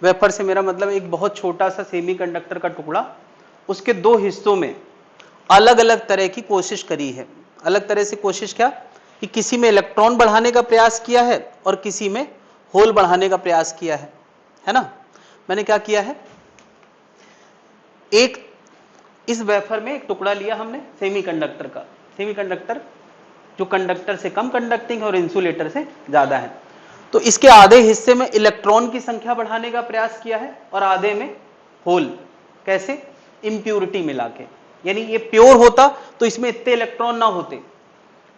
Wafer से मेरा मतलब एक बहुत छोटा सा सेमीकंडक्टर का टुकड़ा, उसके दो हिस्सों में अलग अलग तरह की कोशिश करी है। अलग तरह से कोशिश क्या कि किसी में इलेक्ट्रॉन बढ़ाने का प्रयास किया है और किसी में होल बढ़ाने का प्रयास किया है ना। मैंने क्या किया है, एक इस वेफर में एक टुकड़ा लिया हमने सेमीकंडक्टर का। सेमीकंडक्टर जो कंडक्टर से कम कंडक्टिंग है और इंसुलेटर से ज्यादा है। तो इसके आधे हिस्से में इलेक्ट्रॉन की संख्या बढ़ाने का प्रयास किया है और आधे में होल। कैसे? इंप्योरिटी मिला के। यानी ये प्योर होता तो इसमें इतने इलेक्ट्रॉन ना होते,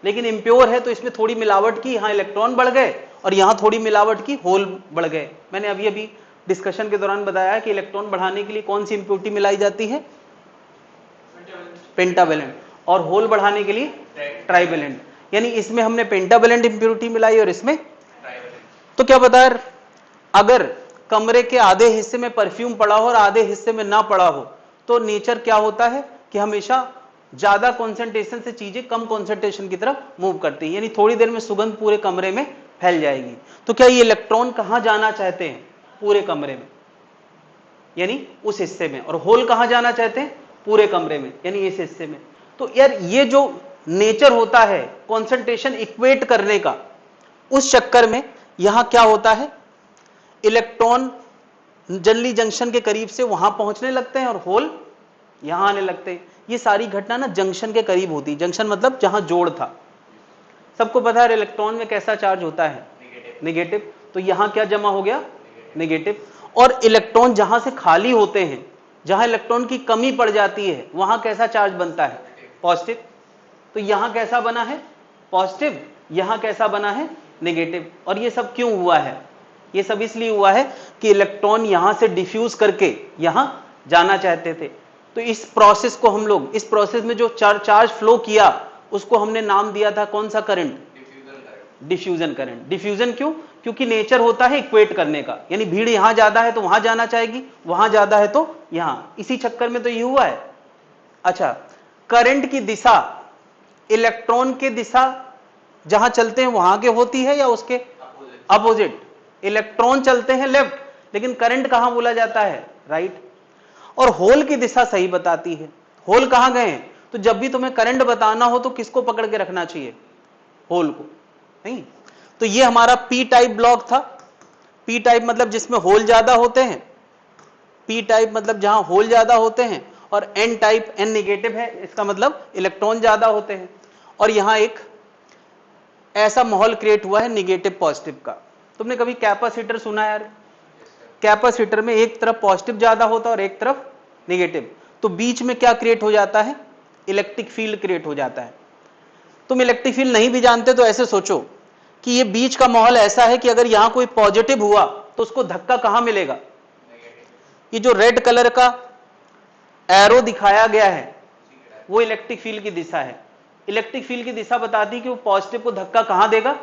लेकिन इम्प्योर है तो इसमें थोड़ी मिलावट की, यहां इलेक्ट्रॉन बढ़ गए और यहां थोड़ी मिलावट की, होल बढ़ गए। मैंने अभी अभी डिस्कशन के दौरान बताया कि इलेक्ट्रॉन बढ़ाने के लिए कौन सी इंप्योरिटी मिलाई जाती है? पेंटावेलेंट। और होल बढ़ाने के लिए ट्राइवेलेंट। यानी इसमें हमने पेंटावेलेंट इंप्योरिटी मिलाई और इसमें तो क्या बता रहे, अगर कमरे के आधे हिस्से में परफ्यूम पड़ा हो और आधे हिस्से में ना पड़ा हो तो नेचर क्या होता है कि हमेशा ज्यादा कॉन्सेंट्रेशन से चीजें कम कॉन्सेंट्रेशन की तरफ मूव करती है। यानी थोड़ी देर में सुगंध पूरे कमरे में फैल जाएगी। तो क्या ये इलेक्ट्रॉन कहां जाना चाहते हैं? पूरे कमरे में, यानी उस हिस्से में। और होल कहां जाना चाहते हैं? पूरे कमरे में, यानी इस हिस्से में। तो यार ये जो नेचर होता है कॉन्सेंट्रेशन इक्वेट करने का, उस चक्कर में यहां क्या होता है, इलेक्ट्रॉन जनरली जंक्शन के करीब से वहां पहुंचने लगते हैं और होल यहां आने लगते हैं। ये सारी घटना ना जंक्शन के करीब होती है। जंक्शन मतलब जहां जोड़ था। सबको पता है इलेक्ट्रॉन में कैसा चार्ज होता है? नेगेटिव। तो यहां क्या जमा हो गया? नेगेटिव। और इलेक्ट्रॉन जहां से खाली होते हैं, जहां इलेक्ट्रॉन की कमी पड़ जाती है, वहां कैसा चार्ज बनता है? पॉजिटिव। तो यहां कैसा बना है? पॉजिटिव। यहां कैसा बना है? नेगेटिव। और ये सब क्यों हुआ है? ये सब इसलिए हुआ है कि इलेक्ट्रॉन यहां से डिफ्यूज करके यहां जाना चाहते थे। तो इस प्रोसेस को हम लोग, इस प्रोसेस में जो चार्ज फ्लो किया उसको हमने नाम दिया था कौन सा करंट? Diffusion current. डिफ्यूजन क्यों? क्योंकि नेचर होता है इक्वेट करने का। यानी भीड़ यहां ज्यादा है तो वहां जाना चाहेगी, वहां ज्यादा है तो यहां। इसी चक्कर में तो ये हुआ है। अच्छा, करंट की दिशा इलेक्ट्रॉन के दिशा जहां चलते हैं वहां के होती है या उसके अपोजिट? इलेक्ट्रॉन चलते हैं लेफ्ट, लेकिन करंट कहां बोला जाता है? राइट। और होल की दिशा सही बताती है। होल कहां गए हैं? तो जब भी तुम्हें करंट बताना हो तो किसको पकड़ के रखना चाहिए? होल को। नहीं? तो ये हमारा पी टाइप ब्लॉक था। पी टाइप मतलब जिसमें होल ज्यादा होते हैं। पी टाइप मतलब जहां होल ज्यादा होते हैं। और एन टाइप, एन नेगेटिव है, इसका मतलब इलेक्ट्रॉन ज्यादा होते हैं। और यहां एक ऐसा माहौल क्रिएट हुआ है नेगेटिव पॉजिटिव का। तुमने कभी कैपेसिटर सुना यार? कैपेसिटर में एक तरफ पॉजिटिव ज्यादा होता है और एक तरफ नेगेटिव। तो बीच में क्या क्रिएट हो जाता है? इलेक्ट्रिक फील्ड क्रिएट हो जाता है। तुम इलेक्ट्रिक फील्ड नहीं भी जानते तो ऐसे सोचो कि ये बीच का माहौल ऐसा है कि अगर यहां कोई पॉजिटिव हुआ तो उसको धक्का कहां मिलेगा? ये जो रेड कलर का एरो दिखाया गया है वो इलेक्ट्रिक फील्ड की दिशा है। इलेक्ट्रिक फील्ड की दिशा बताती है कि वो पॉजिटिव को धक्का कहां देगा?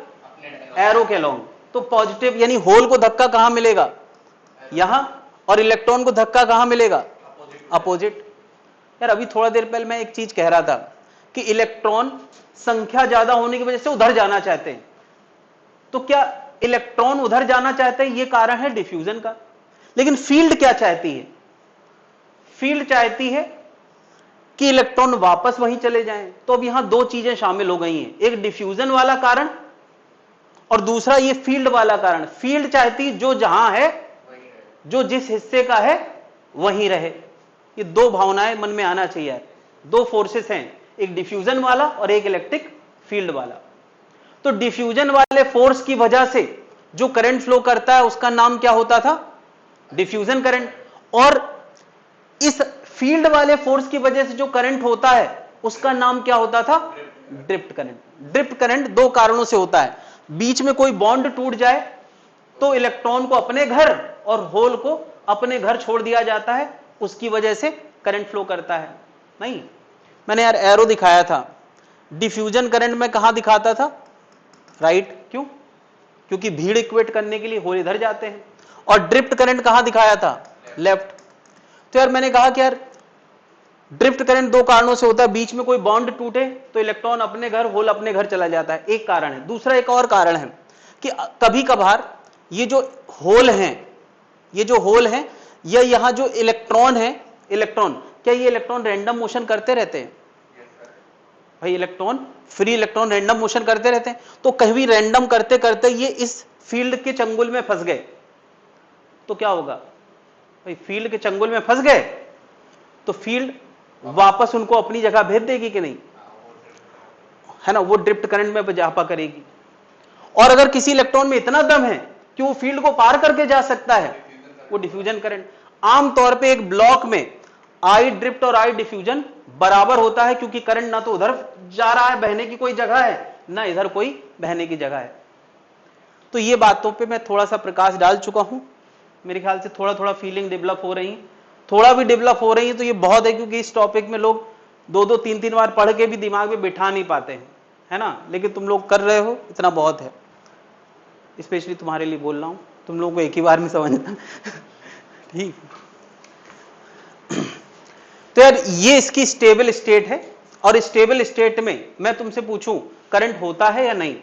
एरो के अलोंग। तो पॉजिटिव यानी होल को धक्का कहां मिलेगा? यहां। और इलेक्ट्रॉन को धक्का कहां मिलेगा? अपोजिट। यार अभी थोड़ा देर पहले मैं एक चीज कह रहा था कि इलेक्ट्रॉन संख्या ज्यादा होने की वजह से उधर जाना चाहते हैं। तो क्या इलेक्ट्रॉन उधर जाना चाहते हैं ये कारण है डिफ्यूजन का। लेकिन फील्ड क्या चाहती है? फील्ड चाहती है कि इलेक्ट्रॉन वापस वहीं चले जाएं। तो अब यहां दो चीजें शामिल हो गई हैं, एक डिफ्यूजन वाला कारण और दूसरा ये फील्ड वाला कारण। फील्ड चाहती जो जहां है, जो जिस हिस्से का है वहीं रहे। ये दो भावनाएं मन में आना चाहिए। दो फोर्सेस हैं, एक डिफ्यूजन वाला और एक इलेक्ट्रिक फील्ड वाला। तो डिफ्यूजन वाले फोर्स की वजह से जो करंट फ्लो करता है उसका नाम क्या होता था? Diffusion current. और इस फील्ड वाले फोर्स की वजह से जो करंट होता है उसका नाम क्या होता था? Drift current. ड्रिफ्ट करंट दो कारणों से होता है। बीच में कोई बॉन्ड टूट जाए तो इलेक्ट्रॉन को अपने घर और होल को अपने घर छोड़ दिया जाता है, उसकी वजह से करंट फ्लो करता है। नहीं, मैंने यार एरो दिखाया था। डिफ्यूजन करंट में कहां दिखाता था? राइट। क्यों? क्योंकि भीड़ इक्वेट करने के लिए होल इधर जाते हैं। और ड्रिफ्ट करंट कहां दिखाया था? लेफ्ट। तो यार मैंने कहा कि यार ड्रिफ्ट करंट दो कारणों से होता है। बीच में कोई बॉन्ड टूटे तो इलेक्ट्रॉन अपने घर, होल अपने घर चला जाता है, एक कारण है। दूसरा एक और कारण है कि कभी कभार ये जो होल हैं ये जो होल है या यहाँ जो इलेक्ट्रॉन है, इलेक्ट्रॉन, क्या ये इलेक्ट्रॉन रैंडम मोशन करते रहते हैं? भाई electron, free electron random motion करते रहते हैं। तो कहीं रैंडम करते करते ये इस फील्ड के चंगुल में फंस गए तो क्या होगा? भाई फील्ड के चंगुल में फंस गए तो फील्ड वापस उनको अपनी जगह भेज देगी कि नहीं, है ना, वो ड्रिफ्ट करंट में इजाफा करेगी। और अगर किसी इलेक्ट्रॉन में इतना दम है कि वो फील्ड को पार करके जा सकता है, वो डिफ्यूजन करंट। आमतौर पे एक ब्लॉक में आई ड्रिफ्ट और आई डिफ्यूजन बराबर होता है, क्योंकि करंट ना तो उधर जा रहा है, बहने की कोई जगह है, ना इधर कोई बहने की जगह है। तो ये बातों पे मैं थोड़ा सा प्रकाश डाल चुका हूं, मेरे ख्याल से थोड़ा थोड़ा फीलिंग डेवलप हो रही है, थोड़ा भी डेवलप हो रही है तो ये बहुत है, क्योंकि इस टॉपिक में लोग 2-2 3-3 बार पढ़ के भी दिमाग में बिठा नहीं पाते हैं, है ना, लेकिन तुम लोग कर रहे हो, इतना बहुत है। स्पेशली तुम्हारे लिए बोल रहा हूं, तुम लोगों को एक ही बार में समझना। ठीक। तो यार ये इसकी स्टेबल स्टेट है, और स्टेबल स्टेट में मैं तुमसे पूछूं करंट होता है या नहीं?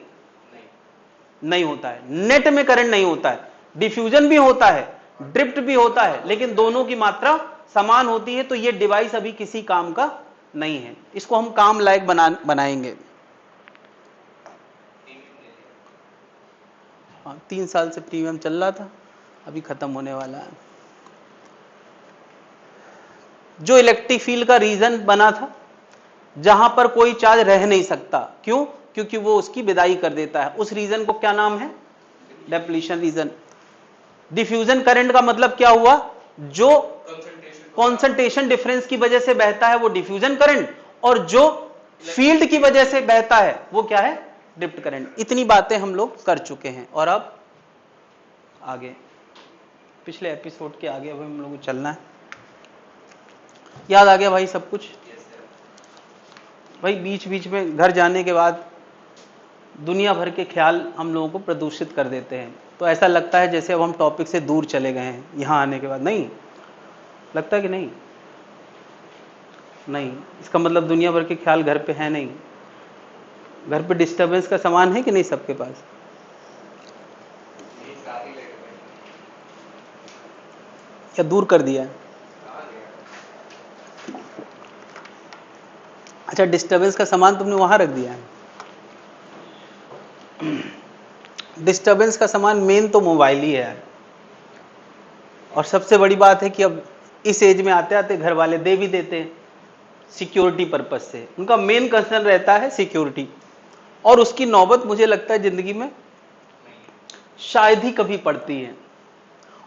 नहीं होता है। नेट में करंट नहीं होता है, डिफ्यूजन भी होता है, ड्रिफ्ट भी होता है, लेकिन दोनों की मात्रा समान होती है। तो ये डिवाइस अभी किसी काम का नहीं है, इसको हम काम लायक बनाएंगे। 3 साल से प्रीमियम चल रहा था, अभी खत्म होने वाला है। जो इलेक्ट्रिक फील्ड का रीजन बना था, जहां पर कोई चार्ज रह नहीं सकता, क्यों? क्योंकि वो उसकी विदाई कर देता है। उस रीजन को क्या नाम है? Depletion region. डिफ्यूजन करंट का मतलब क्या हुआ? जो कॉन्सेंट्रेशन डिफरेंस की वजह से बहता है वो डिफ्यूजन करंट, और जो फील्ड की वजह से बहता है वो क्या है? Drift current. इतनी बातें हम लोग कर चुके हैं, और अब आगे पिछले एपिसोड के आगे अब हम लोग को चलना है। याद आ गया भाई सब कुछ? भाई बीच बीच में घर जाने के बाद दुनिया भर के ख्याल हम लोगों को प्रदूषित कर देते हैं, तो ऐसा लगता है जैसे अब हम टॉपिक से दूर चले गए हैं यहाँ आने के बाद। नहीं लगता है कि नहीं? नहीं, इसका मतलब दुनिया भर के ख्याल घर पे है नहीं। घर पे डिस्टरबेंस का सामान है कि नहीं सबके पास? क्या दूर कर दिया है? अच्छा, डिस्टरबेंस का सामान तुमने वहां रख दिया है। डिस्टरबेंस का सामान मेन तो मोबाइल ही है। और सबसे बड़ी बात है कि अब इस एज में आते आते घर वाले दे भी देते हैं सिक्योरिटी पर्पज से। उनका मेन कंसर्न रहता है सिक्योरिटी, और उसकी नौबत मुझे लगता है जिंदगी में शायद ही कभी पड़ती है,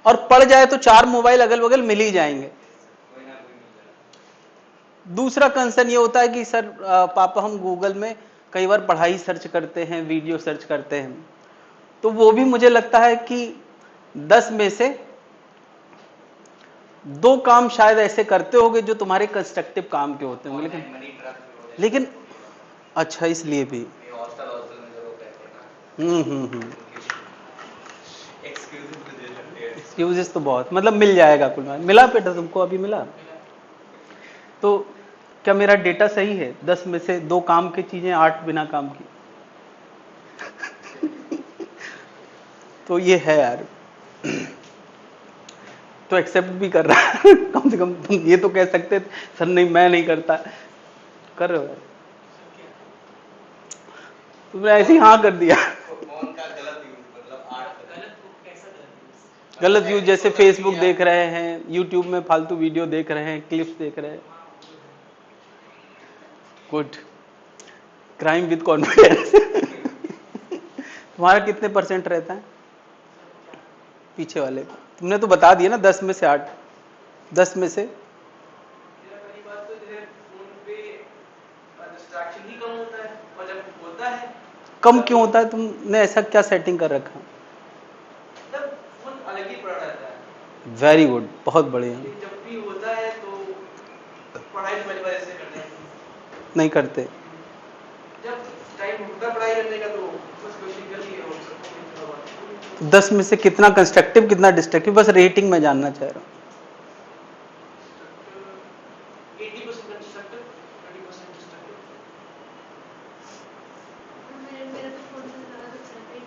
और पड़ जाए तो 4 मोबाइल अगल बगल मिल ही जाएंगे। दूसरा कंसर्न ये होता है कि सर पापा हम गूगल में कई बार पढ़ाई सर्च करते हैं, वीडियो सर्च करते हैं, तो वो भी मुझे लगता है कि 10 में से 2 काम शायद ऐसे करते होगे जो तुम्हारे कंस्ट्रक्टिव काम के होते होंगे। लेकिन अच्छा, इसलिए भी एक्सक्यूजेस तो बहुत, मतलब मिल जाएगा कुल मिला। बेटा तुमको अभी मिला? तो क्या मेरा डेटा सही है? 10 में से 2 काम की चीजें, 8 बिना काम की। तो ये है यार। तो एक्सेप्ट भी कर रहा है। कम से कम तुम ये तो कह सकते सर नहीं मैं नहीं करता, कर रहे हो। तुमने ऐसे ही हाँ कर दिया। गलत यूज जैसे फेसबुक देख रहे हैं, यूट्यूब में फालतू वीडियो देख रहे हैं, क्लिप्स देख रहे हैं। Good, crime with confidence. तुम्हारा कितने % रहता है पीछे वाले? तुमने तो बता दिया ना 10 में से 8। 10 में से कम क्यों होता है? तुमने ऐसा क्या सेटिंग कर रखा? अलग ही पड़ा रहता है। वेरी गुड, बहुत बढ़िया। जब भी होता है तो पढ़ाई ऐसे करते हैं? नहीं करते। जब टाइम होता पढ़ाई करने का तो बस कोशिश कर ली है। 10 में से कितना कंस्ट्रक्टिव कितना डिस्ट्रक्टिव, बस रेटिंग में जानना चाह रहा हूँ। 80% कंस्ट्रक्टिव, 20% डिस्ट्रक्टिव। मेरा तो फोन से ज़्यादा 30-70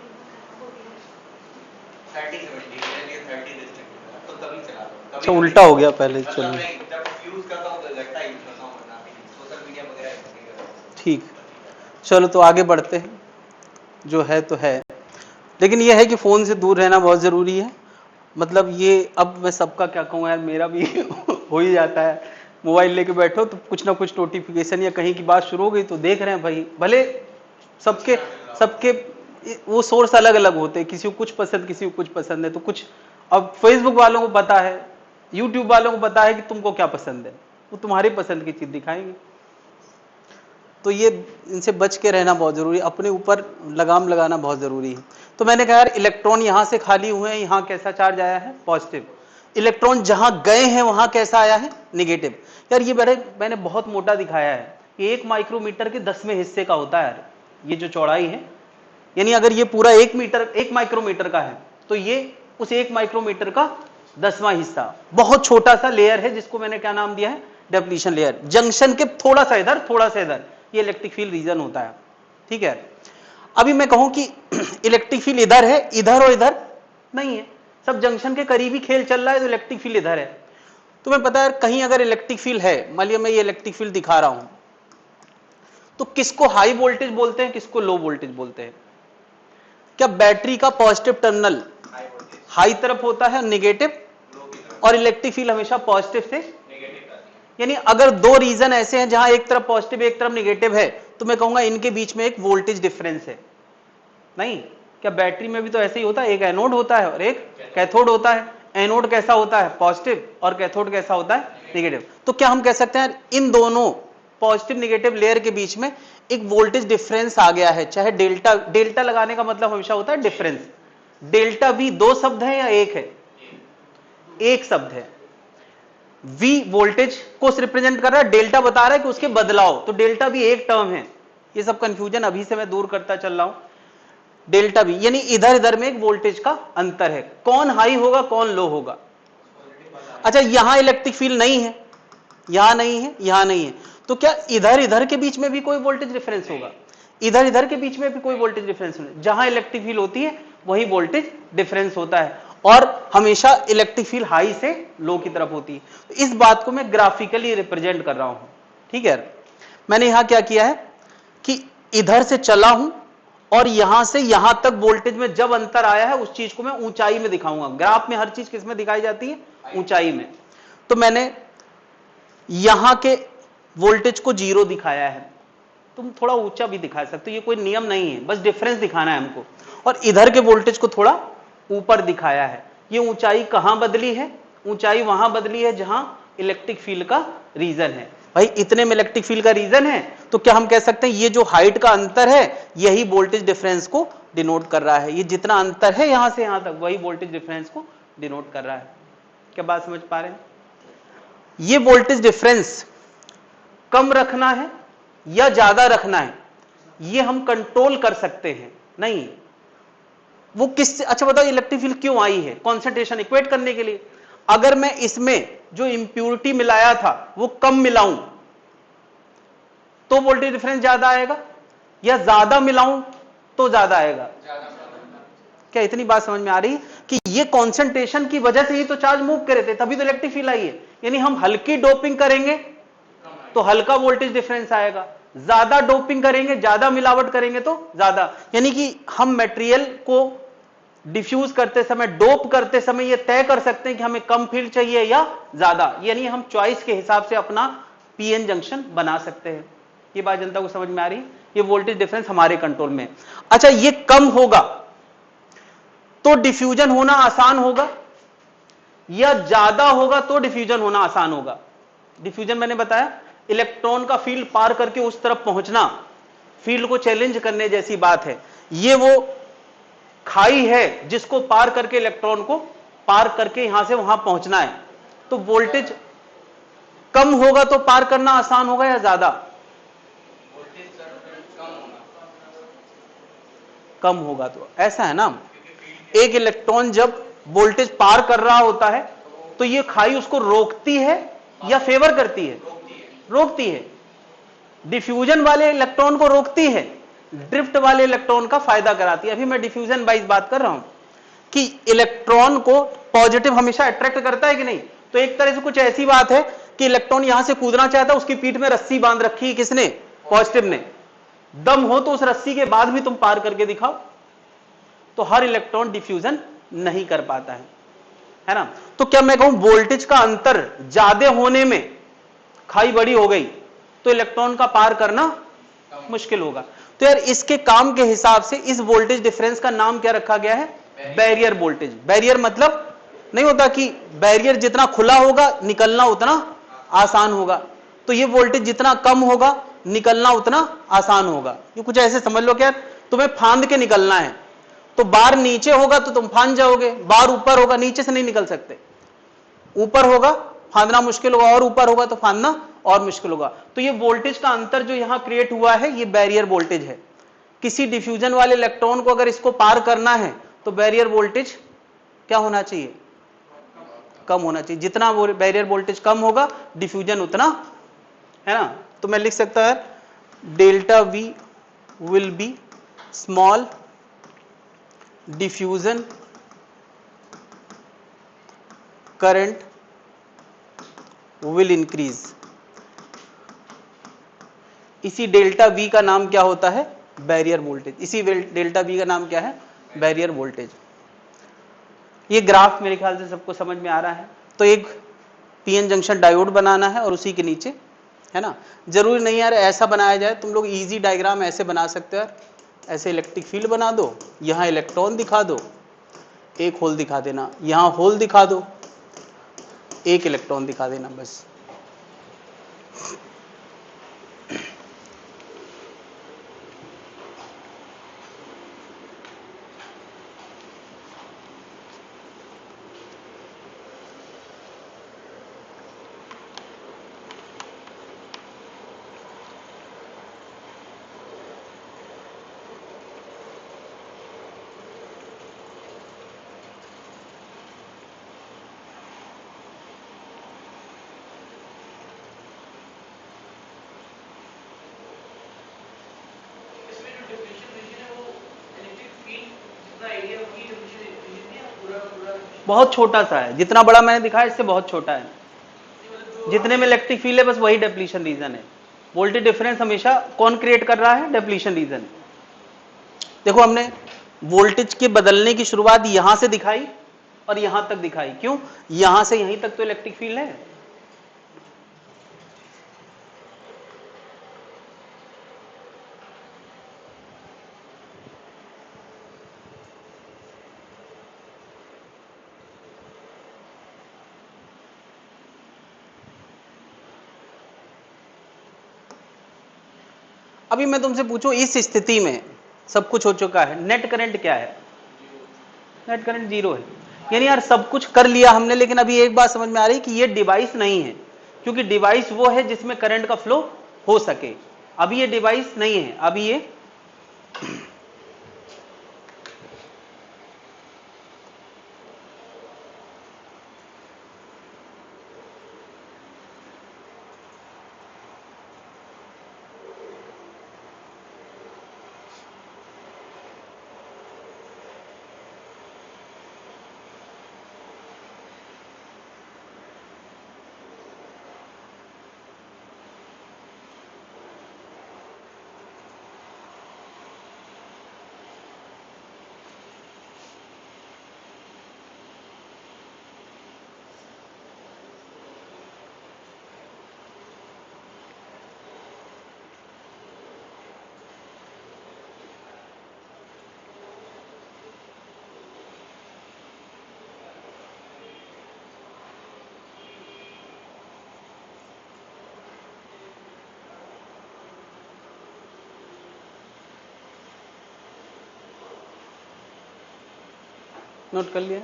डिस्ट्रक्टिव। तो अच्छा उल्टा हो गया पहले, चलिए ठीक, चलो तो आगे बढ़ते हैं। जो है तो है, लेकिन ये है कि फोन से दूर रहना बहुत जरूरी है। मतलब ये अब मैं सबका क्या कहूँ यार, मेरा भी हो ही जाता है, मोबाइल लेके बैठो तो कुछ ना कुछ नोटिफिकेशन या कहीं की बात शुरू हो गई तो देख रहे हैं भाई, भले सबके सबके वो सोर्स अलग अलग होते हैं, किसी को कुछ पसंद किसी को कुछ पसंद है, तो कुछ अब फेसबुक वालों को पता है, यूट्यूब वालों को पता है कि तुमको क्या पसंद है, वो तुम्हारी पसंद की चीज दिखाएंगे। तो ये इनसे बच के रहना बहुत जरूरी है, अपने ऊपर लगाम लगाना बहुत जरूरी है। तो मैंने कहा यार इलेक्ट्रॉन यहां से खाली हुए हैं, यहां कैसा चार्ज आया है, पॉजिटिव। इलेक्ट्रॉन जहां गए हैं वहां कैसा आया है, नेगेटिव। यार ये मैंने बहुत मोटा दिखाया है, 1 माइक्रोमीटर के 10वें हिस्से का होता है यार ये जो चौड़ाई है, यानी अगर ये पूरा 1 माइक्रोमीटर का है तो ये उस 1 माइक्रोमीटर का 10वां हिस्सा, बहुत छोटा सा लेयर है जिसको मैंने क्या नाम दिया है, डेप्लीशन लेयर। जंक्शन के थोड़ा सा इधर ये इलेक्ट्रिक फील्ड रीजन होता है, ठीक है। अभी मैं कहूं कि इलेक्ट्रिक फील्ड इधर है, इधर और इधर नहीं है, सब जंक्शन के करीब ही खेल चल रहा है, तो इलेक्ट्रिक फील्ड इधर है। तुम्हें पता है कहीं अगर इलेक्ट्रिक फील्ड है, मान लिया मैं ये इलेक्ट्रिक फील्ड दिखा रहा हूं, तो किसको हाई वोल्टेज बोलते हैं, किसको लो वोल्टेज बोलते हैं? क्या बैटरी का पॉजिटिव टर्मिनल हाई तरफ होता है, नेगेटिव, और इलेक्ट्रिक फील्ड हमेशा पॉजिटिव से, यानी अगर दो रीजन ऐसे हैं जहां एक तरफ पॉजिटिव एक तरफ नेगेटिव है, तो मैं कहूंगा इनके बीच में एक वोल्टेज डिफरेंस है। नहीं, क्या बैटरी में भी तो ऐसे ही होता है, एक एनोड होता है और एक कैथोड होता है। एनोड कैसा होता है, पॉजिटिव, और कैथोड कैसा होता है, नेगेटिव। तो क्या हम कह सकते हैं इन दोनों पॉजिटिव नेगेटिव लेयर के बीच में एक वोल्टेज डिफरेंस आ गया है, चाहे डेल्टा, डेल्टा लगाने का मतलब हमेशा होता है डिफरेंस। डेल्टा भी दो शब्द है या एक है, एक शब्द है। V वोल्टेज को रिप्रेजेंट कर रहा है, डेल्टा बता रहा है कि उसके बदलाव, तो डेल्टा भी एक टर्म है। ये सब कंफ्यूजन अभी से मैं दूर करता चल रहा हूं। डेल्टा भी यानी इधर इधर में एक वोल्टेज का अंतर है, कौन हाई होगा कौन लो होगा। अच्छा यहां इलेक्ट्रिक फील्ड नहीं है, यहां नहीं है, यहां नहीं है, तो क्या इधर इधर के बीच में भी कोई वोल्टेज डिफरेंस होगा? इधर इधर के बीच में भी कोई वोल्टेज डिफरेंस नहीं। जहां इलेक्ट्रिक फील्ड होती है वही वोल्टेज डिफरेंस होता है, और हमेशा इलेक्ट्रिक फील्ड हाई से लो की तरफ होती है। तो इस बात को मैं ग्राफिकली रिप्रेजेंट कर रहा हूं, ठीक है। मैंने यहां क्या किया है कि इधर से चला हूं और यहां से यहां तक वोल्टेज में जब अंतर आया है उस चीज को मैं ऊंचाई में दिखाऊंगा। ग्राफ में हर चीज किस में दिखाई जाती है, ऊंचाई में। तो मैंने यहां के वोल्टेज को 0 दिखाया है, तुम थोड़ा ऊंचा भी दिखा सकते हो, ये कोई नियम नहीं है, बस डिफरेंस दिखाना है हमको। और इधर के वोल्टेज को थोड़ा ऊपर दिखाया है। ये ऊंचाई कहां बदली है, ऊंचाई वहां बदली है जहां इलेक्ट्रिक फील्ड का रीजन है। भाई इतने में इलेक्ट्रिक फील्ड का रीजन है, तो क्या हम कह सकते हैं ये जो हाइट का अंतर है यही वोल्टेज डिफरेंस को डिनोट कर रहा है। ये जितना अंतर है यहां से यहां तक वही वोल्टेज डिफरेंस को डिनोट कर रहा है। क्या बात समझ पा रहे हैं? ये वोल्टेज डिफरेंस कम रखना है या ज्यादा रखना है, ये हम कंट्रोल कर सकते हैं। नहीं, वो किस, अच्छा बताओ इलेक्ट्रिक फील्ड क्यों आई है? कॉन्सेंट्रेशन इक्वेट करने के लिए। अगर मैं इसमें जो इंप्योरिटी मिलाया था वो कम मिलाऊं तो वोल्टेज डिफरेंस ज्यादा आएगा, या ज्यादा मिलाऊं तो ज्यादा आएगा? क्या इतनी बात समझ में आ रही है कि ये कॉन्सेंट्रेशन की वजह से ही तो चार्ज मूव करे थे, तभी तो इलेक्ट्रिक फील्ड आई है। यानी हम हल्की डोपिंग करेंगे तो हल्का वोल्टेज डिफरेंस आएगा, ज्यादा डोपिंग करेंगे, ज्यादा मिलावट करेंगे तो ज्यादा। यानी कि हम मटेरियल को डिफ्यूज करते समय, डोप करते समय ये तय कर सकते हैं कि हमें कम फील्ड चाहिए या ज्यादा, यानी हम चॉइस के हिसाब से अपना पीएन जंक्शन बना सकते हैं। ये बात जनता को समझ में आ रही है? ये वोल्टेज डिफरेंस हमारे कंट्रोल में। अच्छा ये कम होगा तो डिफ्यूजन होना आसान होगा, या ज्यादा होगा तो डिफ्यूजन होना आसान होगा? डिफ्यूजन मैंने बताया इलेक्ट्रॉन का फील्ड पार करके उस तरफ पहुंचना, फील्ड को चैलेंज करने जैसी बात है। ये वो खाई है जिसको पार करके इलेक्ट्रॉन को पार करके यहां से वहां पहुंचना है। तो वोल्टेज कम होगा तो पार करना आसान होगा या ज्यादा? कम होगा तो ऐसा है ना, एक इलेक्ट्रॉन जब वोल्टेज पार कर रहा होता है तो ये खाई उसको रोकती है या फेवर करती है? रोकती है। डिफ्यूजन वाले इलेक्ट्रॉन को रोकती है, ड्रिफ्ट वाले इलेक्ट्रॉन का फायदा कराती है। अभी मैं डिफ्यूजन वाइज बात कर रहा हूं। कि इलेक्ट्रॉन को पॉजिटिव हमेशा अट्रैक्ट करता है कि नहीं? तो एक तरह से कुछ ऐसी बात है कि इलेक्ट्रॉन यहां से कूदना चाहता है, उसकी पीठ में रस्सी बांध रखी है किसने? पॉजिटिव ने। दम हो तो उस रस्सी के बाद भी तुम पार करके दिखाओ। तो हर इलेक्ट्रॉन डिफ्यूजन नहीं कर पाता है ना? तो क्या मैं कहूं वोल्टेज का अंतर ज्यादा होने में खाई बड़ी हो गई तो इलेक्ट्रॉन का पार करना मुश्किल होगा। तो यार इसके काम के हिसाब से इस वोल्टेज डिफरेंस का नाम क्या रखा गया है? Barrier voltage. बैरियर मतलब नहीं होता कि बैरियर जितना खुला होगा निकलना उतना आसान होगा, तो ये वोल्टेज जितना कम होगा निकलना उतना आसान होगा। ये कुछ ऐसे समझ लो कि यार तुम्हें फांद के निकलना है, तो बार नीचे होगा तो तुम फांद जाओगे, बार ऊपर होगा नीचे से नहीं निकल सकते, ऊपर होगा फांदना मुश्किल होगा और ऊपर होगा तो फांदना और मुश्किल होगा। तो ये वोल्टेज का अंतर जो यहां क्रिएट हुआ है ये बैरियर वोल्टेज है। किसी डिफ्यूजन वाले इलेक्ट्रॉन को अगर इसको पार करना है तो बैरियर वोल्टेज क्या होना चाहिए? कम होना चाहिए। जितना बैरियर वोल्टेज कम होगा डिफ्यूजन उतना, है ना? तो मैं लिख सकता है delta V will be small, diffusion current will increase. इसी डेल्टा V का नाम क्या होता है? Barrier voltage. इसी डेल्टा V का नाम क्या है? Barrier voltage. ये ग्राफ मेरे ख्याल से सबको समझ में आ रहा है। तो एक पीएन जंक्शन डायोड बनाना है और उसी के नीचे, है ना, जरूरी नहीं यार ऐसा बनाया जाए, तुम लोग इजी डायग्राम ऐसे बना सकते हो यार। ऐसे इलेक्ट्रिक फील्ड बना दो, यहां इलेक्ट्रॉन दिखा दो, एक होल दिखा देना, यहां होल दिखा दो, एक इलेक्ट्रॉन दिखा देना, बस। बहुत छोटा सा है, जितना बड़ा मैंने दिखाया इससे बहुत छोटा है। जितने में इलेक्ट्रिक फील्ड है बस वही डिप्लीशन रीजन है। वोल्टेज डिफरेंस हमेशा कौन क्रिएट कर रहा है? Depletion region. देखो हमने वोल्टेज के बदलने की शुरुआत यहां से दिखाई और यहां तक दिखाई। क्यों? यहां से यहीं तक तो इलेक्ट्रिक फील्ड है। अभी मैं तुमसे पूछूं इस स्थिति में सब कुछ हो चुका है, नेट करंट क्या है? नेट करंट 0 है। यानी यार सब कुछ कर लिया हमने, लेकिन अभी एक बात समझ में आ रही कि ये डिवाइस नहीं है, क्योंकि डिवाइस वो है जिसमें करंट का फ्लो हो सके। अभी ये डिवाइस नहीं है, अभी ये नोट कर लिया।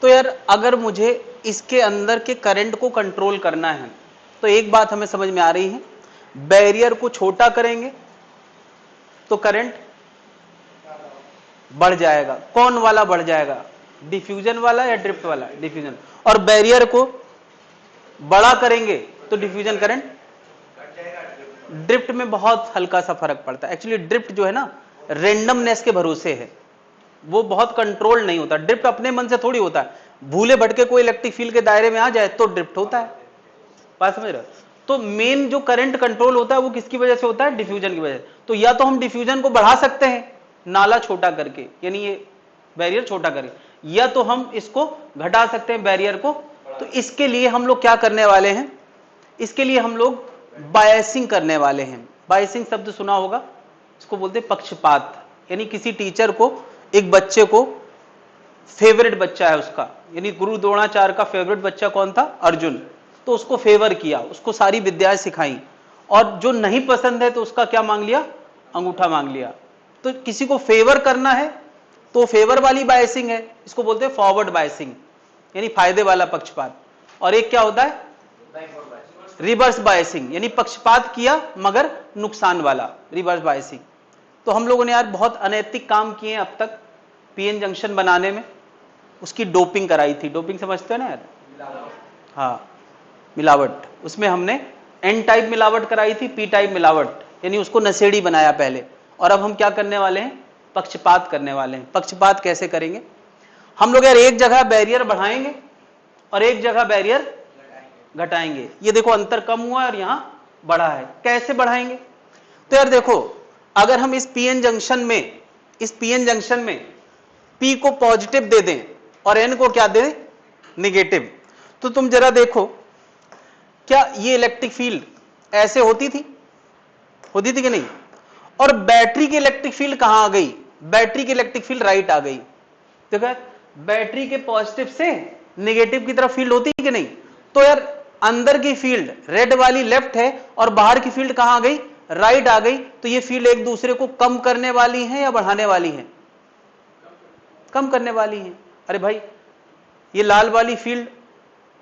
तो यार अगर मुझे इसके अंदर के करंट को कंट्रोल करना है तो एक बात हमें समझ में आ रही है, बैरियर को छोटा करेंगे तो करंट बढ़ जाएगा। कौन वाला बढ़ जाएगा? डिफ्यूजन वाला या ड्रिफ्ट वाला? डिफ्यूजन। और बैरियर को बड़ा करेंगे तो डिफ्यूजन करंट, ड्रिफ्ट में बहुत हल्का सा फर्क पड़ता है। एक्चुअली ड्रिफ्ट जो है ना, रेंडमनेस के भरोसे है, वो बहुत कंट्रोल नहीं होता। ड्रिफ्ट अपने मन से थोड़ी होता है, भूले भटके कोई इलेक्ट्रिक फील्ड के दायरे में आ जाए तो ड्रिफ्ट होता है। बात समझ रहे हो? तो मेन जो करंट कंट्रोल होता है वो किसकी वजह से होता है? डिफ्यूजन की वजह से। तो या तो हम डिफ्यूजन को बढ़ा सकते हैं नाला छोटा करके, यानी ये बैरियर छोटा करके, या तो हम इसको घटा सकते हैं बैरियर को। तो इसके लिए हम लोग क्या करने वाले हैं? इसके लिए हम लोग बायसिंग करने वाले हैं। बायसिंग शब्द सुना होगा, इसको बोलते हैं पक्षपात। यानी किसी टीचर को, एक बच्चे को, फेवरेट बच्चा है उसका, यानी गुरु द्रोणाचार्य का फेवरेट बच्चा कौन था? अर्जुन। तो उसको फेवर किया, उसको सारी विद्याएं सिखाई, और जो नहीं पसंद है तो उसका क्या मांग लिया? अंगूठा मांग लिया। तो किसी को फेवर करना है तो फेवर वाली बायसिंग है, इसको बोलते हैं फॉरवर्ड बायसिंग, यानी फायदे वाला पक्षपात। और एक क्या होता है? रिवर्स बायसिंग, यानी पक्षपात किया मगर नुकसान वाला, रिवर्स बायसिंग। तो हम लोगों ने यार बहुत अनैतिक काम किए अब तक पीएन जंक्शन बनाने में। उसकी डोपिंग कराई थी, डोपिंग समझते हो ना यार? हाँ, मिलावट। उसमें हमने एन टाइप मिलावट कराई थी, पी टाइप मिलावट, यानी उसको नशेड़ी बनाया पहले। और अब हम क्या करने वाले हैं? पक्षपात करने वाले हैं। पक्षपात कैसे करेंगे? हम लोग यार एक जगह बैरियर बढ़ाएंगे और एक जगह बैरियर घटाएंगे। ये देखो अंतर कम हुआ और यहां बढ़ा है। कैसे बढ़ाएंगे? तो यार देखो, अगर हम इस पीएन जंक्शन में पी को पॉजिटिव दे दें और एन को क्या दे? निगेटिव। तो तुम जरा देखो, क्या ये इलेक्ट्रिक फील्ड ऐसे होती थी कि नहीं? और बैटरी की इलेक्ट्रिक फील्ड कहां आ गई? बैटरी की इलेक्ट्रिक फील्ड राइट आ गई। देखो, बैटरी के पॉजिटिव से निगेटिव की तरफ फील्ड होती है कि नहीं? तो यार अंदर की फील्ड रेड वाली लेफ्ट है और बाहर की फील्ड कहां आ गई? राइट आ गई। तो ये फील्ड एक दूसरे को कम करने वाली है या बढ़ाने वाली है? कम करने वाली है। अरे भाई, ये लाल वाली फील्ड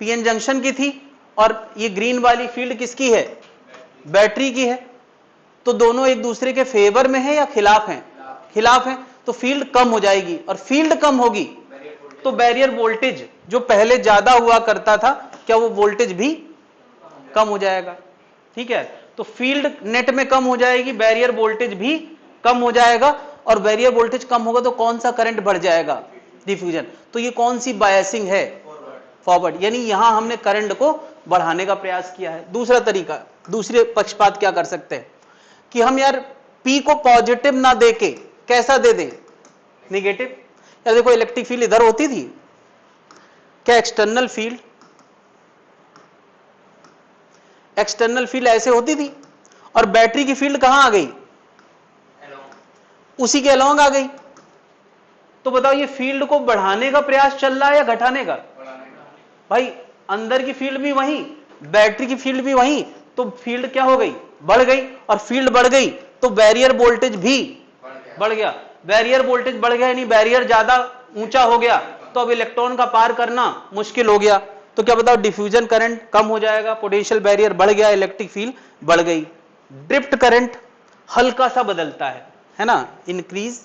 पीएन जंक्शन की थी और ये ग्रीन वाली फील्ड किसकी है? बैटरी की है। तो दोनों एक दूसरे के फेवर में है या खिलाफ हैं? खिलाफ हैं। तो फील्ड कम हो जाएगी, और फील्ड कम होगी तो बैरियर वोल्टेज जो पहले ज्यादा हुआ करता था, क्या वो वोल्टेज भी कम हो जाएगा? ठीक है, तो फील्ड नेट में कम हो जाएगी, बैरियर वोल्टेज भी कम हो जाएगा, और बैरियर वोल्टेज कम होगा तो कौन सा करंट बढ़ जाएगा? डिफ्यूजन। तो ये कौन सी बायसिंग है? फॉरवर्ड। यानी यहां हमने करंट को बढ़ाने का प्रयास किया है। दूसरा तरीका, दूसरे पक्षपात क्या कर सकते हैं कि हम यार P को पॉजिटिव ना देके कैसा दे दें? निगेटिव। यार देखो, इलेक्ट्रिक फील्ड इधर होती थी क्या? एक्सटर्नल फील्ड ऐसे होती थी, और बैटरी की फील्ड कहां आ गई? उसी के अलोंग आ गई। तो बताओ, ये फील्ड को बढ़ाने का प्रयास चल रहा है या घटाने का? भाई अंदर की फील्ड भी वही, बैटरी की फील्ड भी वही, तो फील्ड क्या हो गई? बढ़ गई। और फील्ड बढ़ गई तो बैरियर वोल्टेज भी बढ़ गया। बैरियर वोल्टेज बढ़ गया यानी बैरियर ज्यादा ऊंचा हो गया, तो अब इलेक्ट्रॉन का पार करना मुश्किल हो गया। तो क्या बताओ? डिफ्यूजन करंट कम हो जाएगा, पोटेंशियल बैरियर बढ़ गया, इलेक्ट्रिक फील्ड बढ़ गई। ड्रिफ्ट करंट हल्का सा बदलता है ना? Increase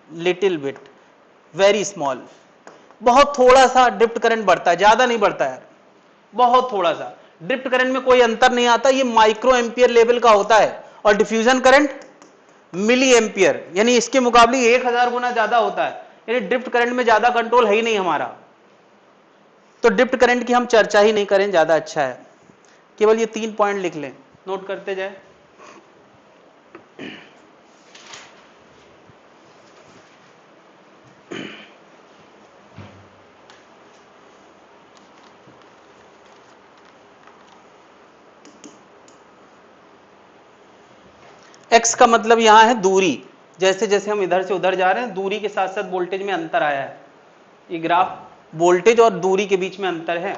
little bit, very small, बहुत थोड़ा सा ड्रिफ्ट करंट बढ़ता है, ज्यादा नहीं बढ़ता है, बहुत थोड़ा सा। ड्रिफ्ट करंट में कोई अंतर नहीं आता, ये माइक्रो एम्पियर लेवल का होता है। और डिफ्यूजन करंट मिली एम्पियर, यानी इसके मुकाबले 1000 गुना ज्यादा होता है। यानी ड्रिफ्ट करंट में ज्यादा कंट्रोल है ही नहीं हमारा, तो ड्रिफ्ट करंट की हम चर्चा ही नहीं करें, ज्यादा अच्छा है। केवल ये 3 पॉइंट लिख लें, नोट करते जाए। एक्स का मतलब यहां है दूरी, जैसे जैसे हम इधर से उधर जा रहे हैं दूरी के साथ साथ वोल्टेज में अंतर आया है। ये ग्राफ वोल्टेज और दूरी के बीच में अंतर है।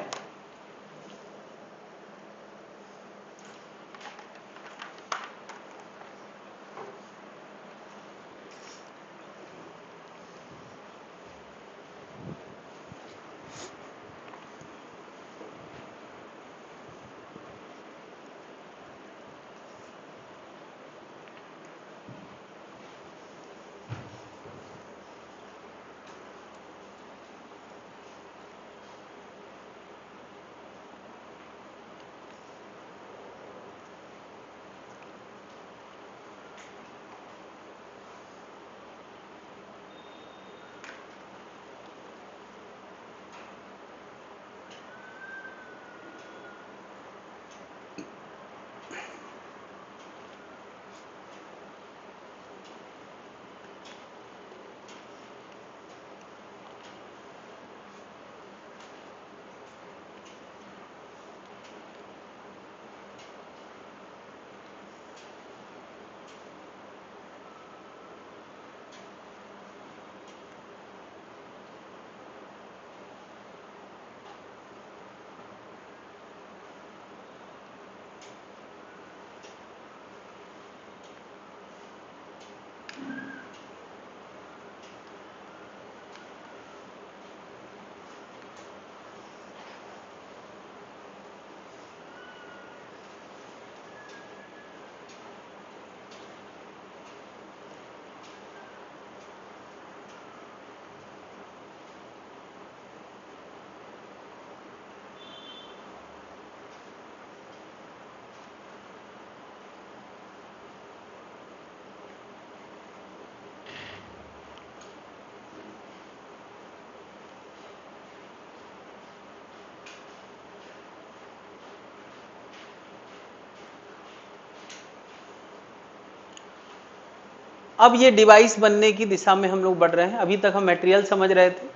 अब ये डिवाइस बनने की दिशा में हम लोग बढ़ रहे हैं। अभी तक हम मटेरियल समझ रहे थे,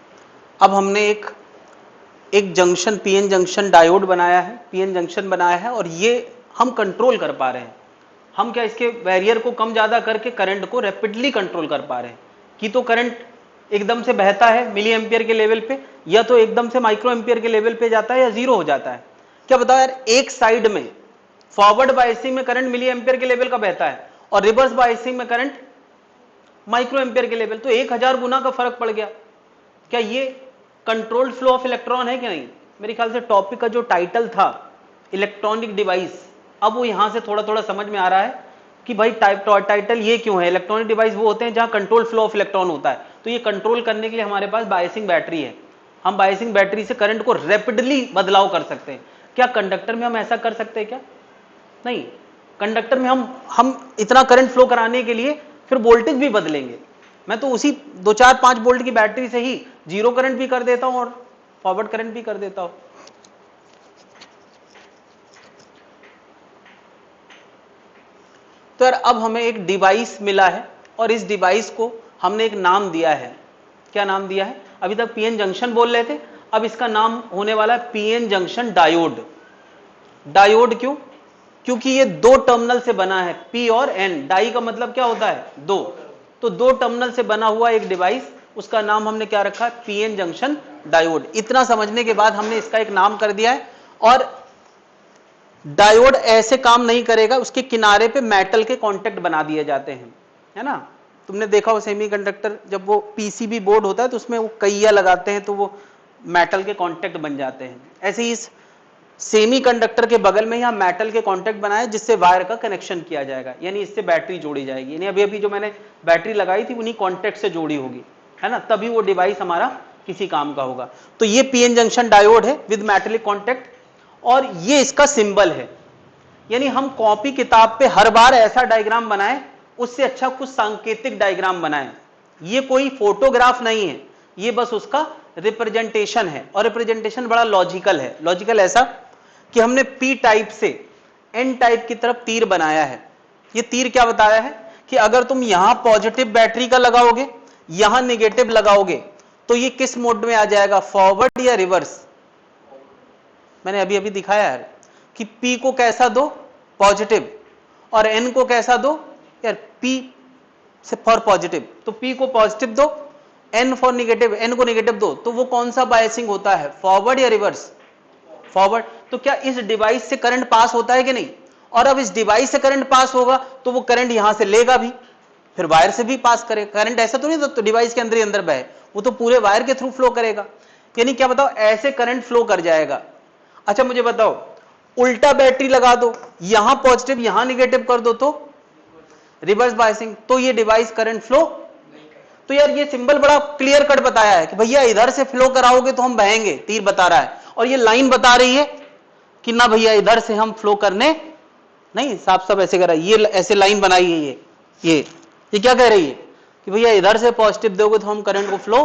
अब हमने एक जंक्शन, पीएन जंक्शन डायोड बनाया है, पीएन जंक्शन बनाया है, और ये हम कंट्रोल कर पा रहे हैं। हम क्या इसके बैरियर को कम ज्यादा करके करंट को रैपिडली कंट्रोल कर पा रहे हैं। कि तो करंट एकदम से बहता है मिली एम्पियर के लेवल पे, या तो एकदम से माइक्रो एम्पियर के लेवल पे जाता है, या जीरो हो जाता है। क्या बताओ यार, एक साइड में फॉरवर्ड बायसिंग में करंट मिली एम्पियर के लेवल का बहता है और रिवर्स बायसिंग में करंट माइक्रो एम्पियर के लेवल, तो 1000 गुना का फर्क पड़ गया। क्या ये कंट्रोल्ड फ्लो ऑफ इलेक्ट्रॉन है कि नहीं? मेरे ख्याल से टॉपिक का जो टाइटल था इलेक्ट्रॉनिक डिवाइस, अब वो यहां से थोड़ा थोड़ा समझ में आ रहा है कि भाई टाइटल ये क्यों है। इलेक्ट्रॉनिक डिवाइस वो होते हैं जहां कंट्रोल फ्लो ऑफ इलेक्ट्रॉन होता है, तो ये कंट्रोल करने के लिए हमारे पास बायसिंग बैटरी है। हम बायसिंग बैटरी से करंट को रैपिडली बदलाव कर सकते हैं। क्या कंडक्टर में हम ऐसा कर सकते हैं क्या? नहीं, कंडक्टर में हम इतना करंट फ्लो कराने के लिए फिर वोल्टेज भी बदलेंगे। मैं तो उसी 2-4-5 वोल्ट की बैटरी से ही जीरो करंट भी कर देता हूं और फॉरवर्ड करंट भी कर देता हूं। तो यार अब हमें एक डिवाइस मिला है और इस डिवाइस को हमने एक नाम दिया है। क्या नाम दिया है? अभी तक पीएन जंक्शन बोल रहे थे, अब इसका नाम होने वाला है पीएन जंक्शन डायोड। डायोड क्यों? क्योंकि ये दो टर्मिनल से बना है, पी और एन। डाई का मतलब क्या होता है? दो। तो दो टर्मिनल से बना हुआ एक डिवाइस, उसका नाम हमने क्या रखा है? PN junction diode. इतना समझने के बाद हमने इसका एक नाम कर दिया है। और डायोड ऐसे काम नहीं करेगा, उसके किनारे पे मेटल के कॉन्टेक्ट बना दिए जाते हैं, है ना। तुमने देखा हो सेमीकंडक्टर, जब वो पीसीबी बोर्ड होता है तो उसमें वो कईया लगाते हैं तो वो मेटल के कॉन्टेक्ट बन जाते हैं। ऐसे ही इस सेमीकंडक्टर के बगल में यहां मेटल के कॉन्टेक्ट बनाए जिससे वायर का कनेक्शन किया जाएगा, यानी इससे बैटरी जोड़ी जाएगी। यानी अभी अभी जो मैंने बैटरी लगाई थी उन्हीं कॉन्टेक्ट से जोड़ी होगी, है ना, तभी वो डिवाइस हमारा किसी काम का होगा। तो ये पीएन जंक्शन डायोड है विद मेटेलिक कॉन्टेक्ट, और ये इसका सिंबल है। यानी हम कॉपी किताब पे हर बार ऐसा डायग्राम बनाएं, उससे अच्छा कुछ सांकेतिक डायग्राम बनाएं। ये कोई फोटोग्राफ नहीं है, ये बस उसका रिप्रेजेंटेशन है, और रिप्रेजेंटेशन बड़ा लॉजिकल है। लॉजिकल ऐसा कि हमने पी टाइप से एन टाइप की तरफ तीर बनाया है। ये तीर क्या बताया है कि अगर तुम यहां पॉजिटिव बैटरी का लगाओगे, यहां नेगेटिव लगाओगे, तो ये किस मोड में आ जाएगा? फॉरवर्ड या रिवर्स? मैंने अभी अभी दिखाया है कि P को कैसा दो? पॉजिटिव। और N को कैसा दो? यार P से फॉर पॉजिटिव, तो P को पॉजिटिव दो, N फॉर नेगेटिव, N को नेगेटिव दो। तो वो कौन सा बायसिंग होता है? फॉरवर्ड या रिवर्स? फॉरवर्ड। तो क्या इस डिवाइस से करंट पास होता है कि नहीं? और अब इस डिवाइस से करंट पास होगा तो वो करंट यहां से लेगा भी, फिर वायर से भी पास करेगा। करंट ऐसा तो नहीं तो डिवाइस के अंदर ही अंदर बहे, वो तो पूरे वायर के थ्रू फ्लो करेगा। यानी क्या बताओ, ऐसे करंट फ्लो कर जाएगा। अच्छा मुझे बताओ, उल्टा बैटरी लगा दो, यहां पॉजिटिव यहां नेगेटिव कर दो, तो रिवर्स बायसिंग, तो ये डिवाइस करंट फ्लो। तो यार ये सिंबल बड़ा क्लियर कट बताया है कि भैया इधर से फ्लो कराओगे तो हम बहेंगे, तीर बता रहा है। और ये लाइन बता रही है कि ना भैया इधर से हम फ्लो करने नहीं, साफ साफ ऐसे कर रहा है, ये ऐसे लाइन बनाई है। ये क्या कह रही है कि भैया इधर से पॉजिटिव दोगे तो हम करंट को फ्लो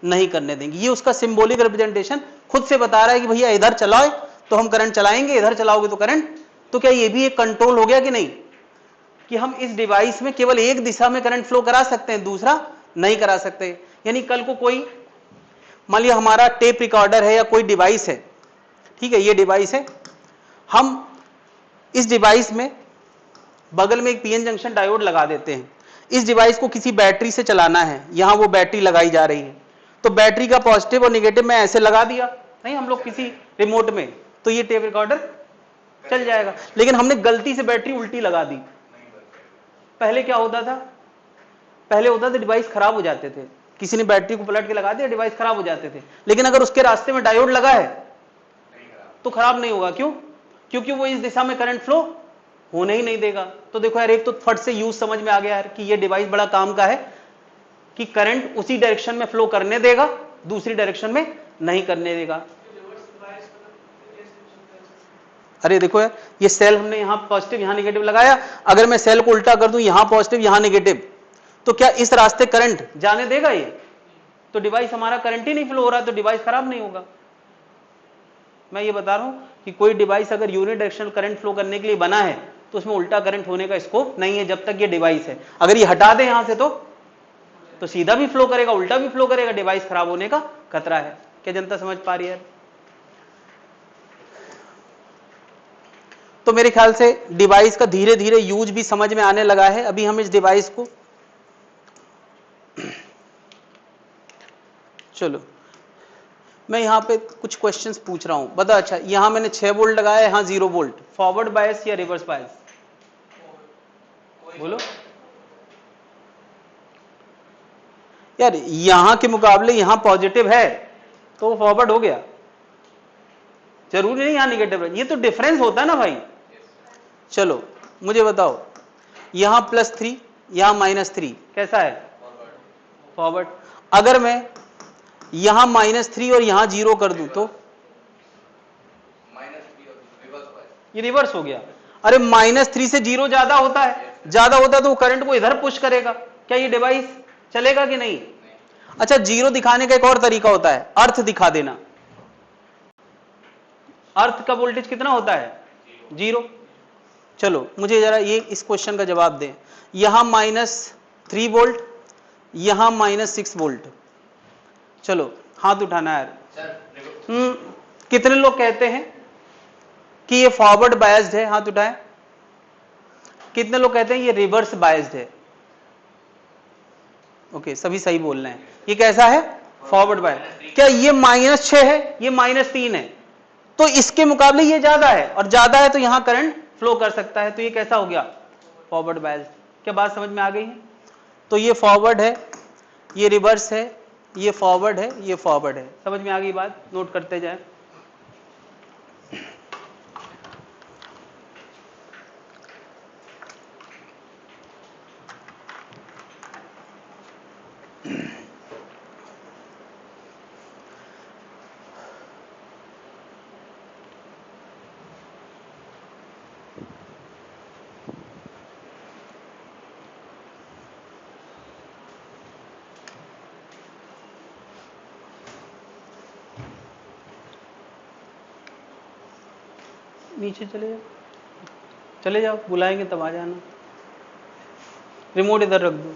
नहीं करने देंगे। ये उसका सिंबॉलिक रिप्रेजेंटेशन खुद से बता रहा है कि भैया इधर चलाओ तो हम करंट चलाएंगे, इधर चलाओगे तो करंट। तो क्या ये भी एक कंट्रोल हो गया कि नहीं, कि हम इस डिवाइस में केवल एक दिशा में करंट फ्लो करा सकते हैं, दूसरा नहीं करा सकते। यानी कल को कोई, मान लिया हमारा टेप रिकॉर्डर है या कोई डिवाइस है, ठीक है, ये डिवाइस है, हम इस डिवाइस में बगल में एक पीएन जंक्शन डायोड लगा देते हैं। इस डिवाइस को किसी बैटरी से चलाना है, यहां वो बैटरी लगाई जा रही है, तो बैटरी का पॉजिटिव और नेगेटिव में ऐसे लगा दिया नहीं हम लोग किसी रिमोट में, तो ये टेप रिकॉर्डर चल जाएगा। लेकिन हमने गलती से बैटरी उल्टी लगा दी। पहले क्या होता था? पहले होता था डिवाइस खराब हो जाते थे, किसी ने बैटरी को पलट के लगा दिया, डिवाइस खराब हो जाते थे। लेकिन अगर उसके रास्ते में डायोड लगा है तो खराब नहीं होगा। क्यों? क्योंकि वो इस दिशा में करंट फ्लो होने ही नहीं देगा। तो देखो यार, एक तो फट से यूज समझ में आ गया यार कि ये डिवाइस बड़ा काम का है कि करंट उसी डायरेक्शन में फ्लो करने देगा, दूसरी डायरेक्शन में नहीं करने देगा। अरे देखो यार, ये सेल हमने यहां पॉजिटिव यहां नेगेटिव लगाया, अगर मैं सेल को उल्टा कर दूं, यहां पॉजिटिव यहां नेगेटिव, तो क्या इस रास्ते करंट जाने देगा ये? तो डिवाइस हमारा करंट ही नहीं फ्लो हो रहा, तो डिवाइस खराब नहीं होगा। मैं ये बता रहा हूं कि कोई डिवाइस अगर यूनिडायरेक्शनल करंट फ्लो करने के लिए बना है तो उसमें उल्टा करंट होने का स्कोप नहीं है जब तक ये डिवाइस है। अगर ये हटा दें यहां से तो सीधा भी फ्लो करेगा, उल्टा भी फ्लो करेगा, डिवाइस खराब होने का खतरा है। क्या जनता समझ पा रही है? तो मेरे ख्याल से डिवाइस का धीरे धीरे यूज भी समझ में आने लगा है। अभी हम इस डिवाइस को, चलो मैं यहां पे कुछ क्वेश्चंस पूछ रहा हूं, बता। अच्छा, यहां मैंने 6 वोल्ट लगाया, यहां 0 वोल्ट, फॉरवर्ड बायस या रिवर्स बायस? बोलो यार, यहां के मुकाबले यहां पॉजिटिव है तो फॉरवर्ड हो गया, जरूरी नहीं यहां निगेटिव है। ये तो डिफरेंस होता है ना भाई। चलो मुझे बताओ, यहां +3 यहां -3 कैसा है? फॉरवर्ड। अगर मैं यहां -3 और यहां 0 कर दूं तो ये रिवर्स हो गया। अरे -3 से 0 ज्यादा होता है, ज्यादा होता है तो वो करंट को इधर पुश करेगा। क्या ये डिवाइस चलेगा कि नहीं? अच्छा, 0 दिखाने का एक और तरीका होता है, अर्थ दिखा देना। अर्थ का वोल्टेज कितना होता है? 0। चलो मुझे जरा ये इस क्वेश्चन का जवाब दें। यहां -3 वोल्ट, यहां -6 वोल्ट। चलो हाथ उठाना यार। कितने लोग कहते हैं कि ये फॉरवर्ड बायस्ड है? हाथ उठाएं। कितने लोग कहते हैं ये रिवर्स बायस्ड है? ओके, सभी सही बोल रहे हैं। ये कैसा है? Forward biased. क्या ये -6 है, ये -3 है, तो इसके मुकाबले ये ज्यादा है, और ज्यादा है तो यहां करंट फ्लो कर सकता है, तो ये कैसा हो गया? Forward biased. क्या बात समझ में आ गई है? तो ये फॉरवर्ड है, ये रिवर्स है, ये फॉरवर्ड है, ये फॉरवर्ड है। समझ में आ गई बात? नोट करते जाए। नीचे चले जाओ, चले जाओ, बुलाएंगे तब आ जाना। रिमोट इधर रख दो।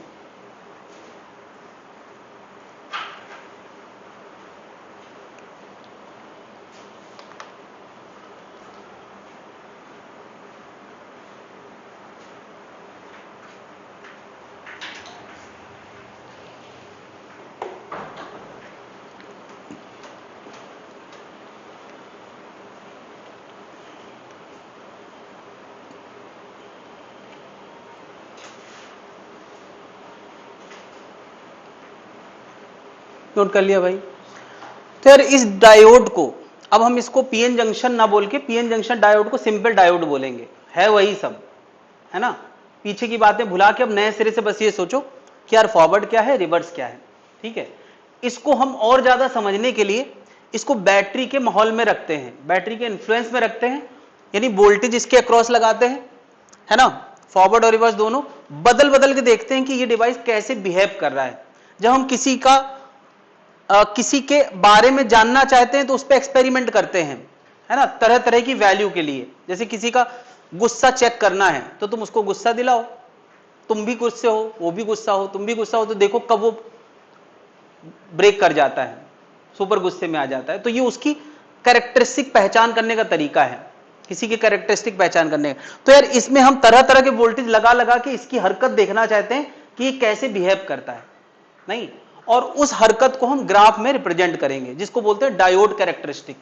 नोट कर लिया भाई? तो यार इस डायोड को, अब हम इसको पीएन जंक्शन ना बोल के पीएन जंक्शन डायोड को सिंपल डायोड बोलेंगे, है वही सब, है ना। पीछे की बातें भुला के अब नए सिरे से बस ये सोचो कि यार फॉरवर्ड क्या है, रिवर्स क्या है। ठीक है, इसको हम और ज्यादा समझने के लिए इसको बैटरी के माहौल में रखते हैं, बैटरी के इन्फ्लुएंस में रखते हैं, यानी वोल्टेज इसके अक्रॉस लगाते हैं, है ना। फॉरवर्ड और रिवर्स दोनों बदल बदल के देखते हैं कि ये डिवाइस कैसे बिहेव कर रहा है। जब हम किसी के बारे में जानना चाहते हैं तो उस पर एक्सपेरिमेंट करते हैं, है ना, तरह तरह की वैल्यू के लिए। जैसे किसी का गुस्सा चेक करना है तो तुम उसको गुस्सा दिलाओ, तुम भी गुस्से हो, वो भी गुस्सा हो, तुम भी गुस्सा हो, तो देखो कब वो ब्रेक कर जाता है, सुपर गुस्से में आ जाता है। तो ये उसकी कैरेक्टरिस्टिक पहचान करने का तरीका है, किसी की कैरेक्टरिस्टिक पहचान करने का। तो यार इसमें हम तरह तरह के वोल्टेज लगा लगा के इसकी हरकत देखना चाहते हैं कि ये कैसे बिहेव करता है, नहीं, और उस हरकत को हम ग्राफ में रिप्रेजेंट करेंगे, जिसको बोलते हैं डायोड कैरेक्टरिस्टिक।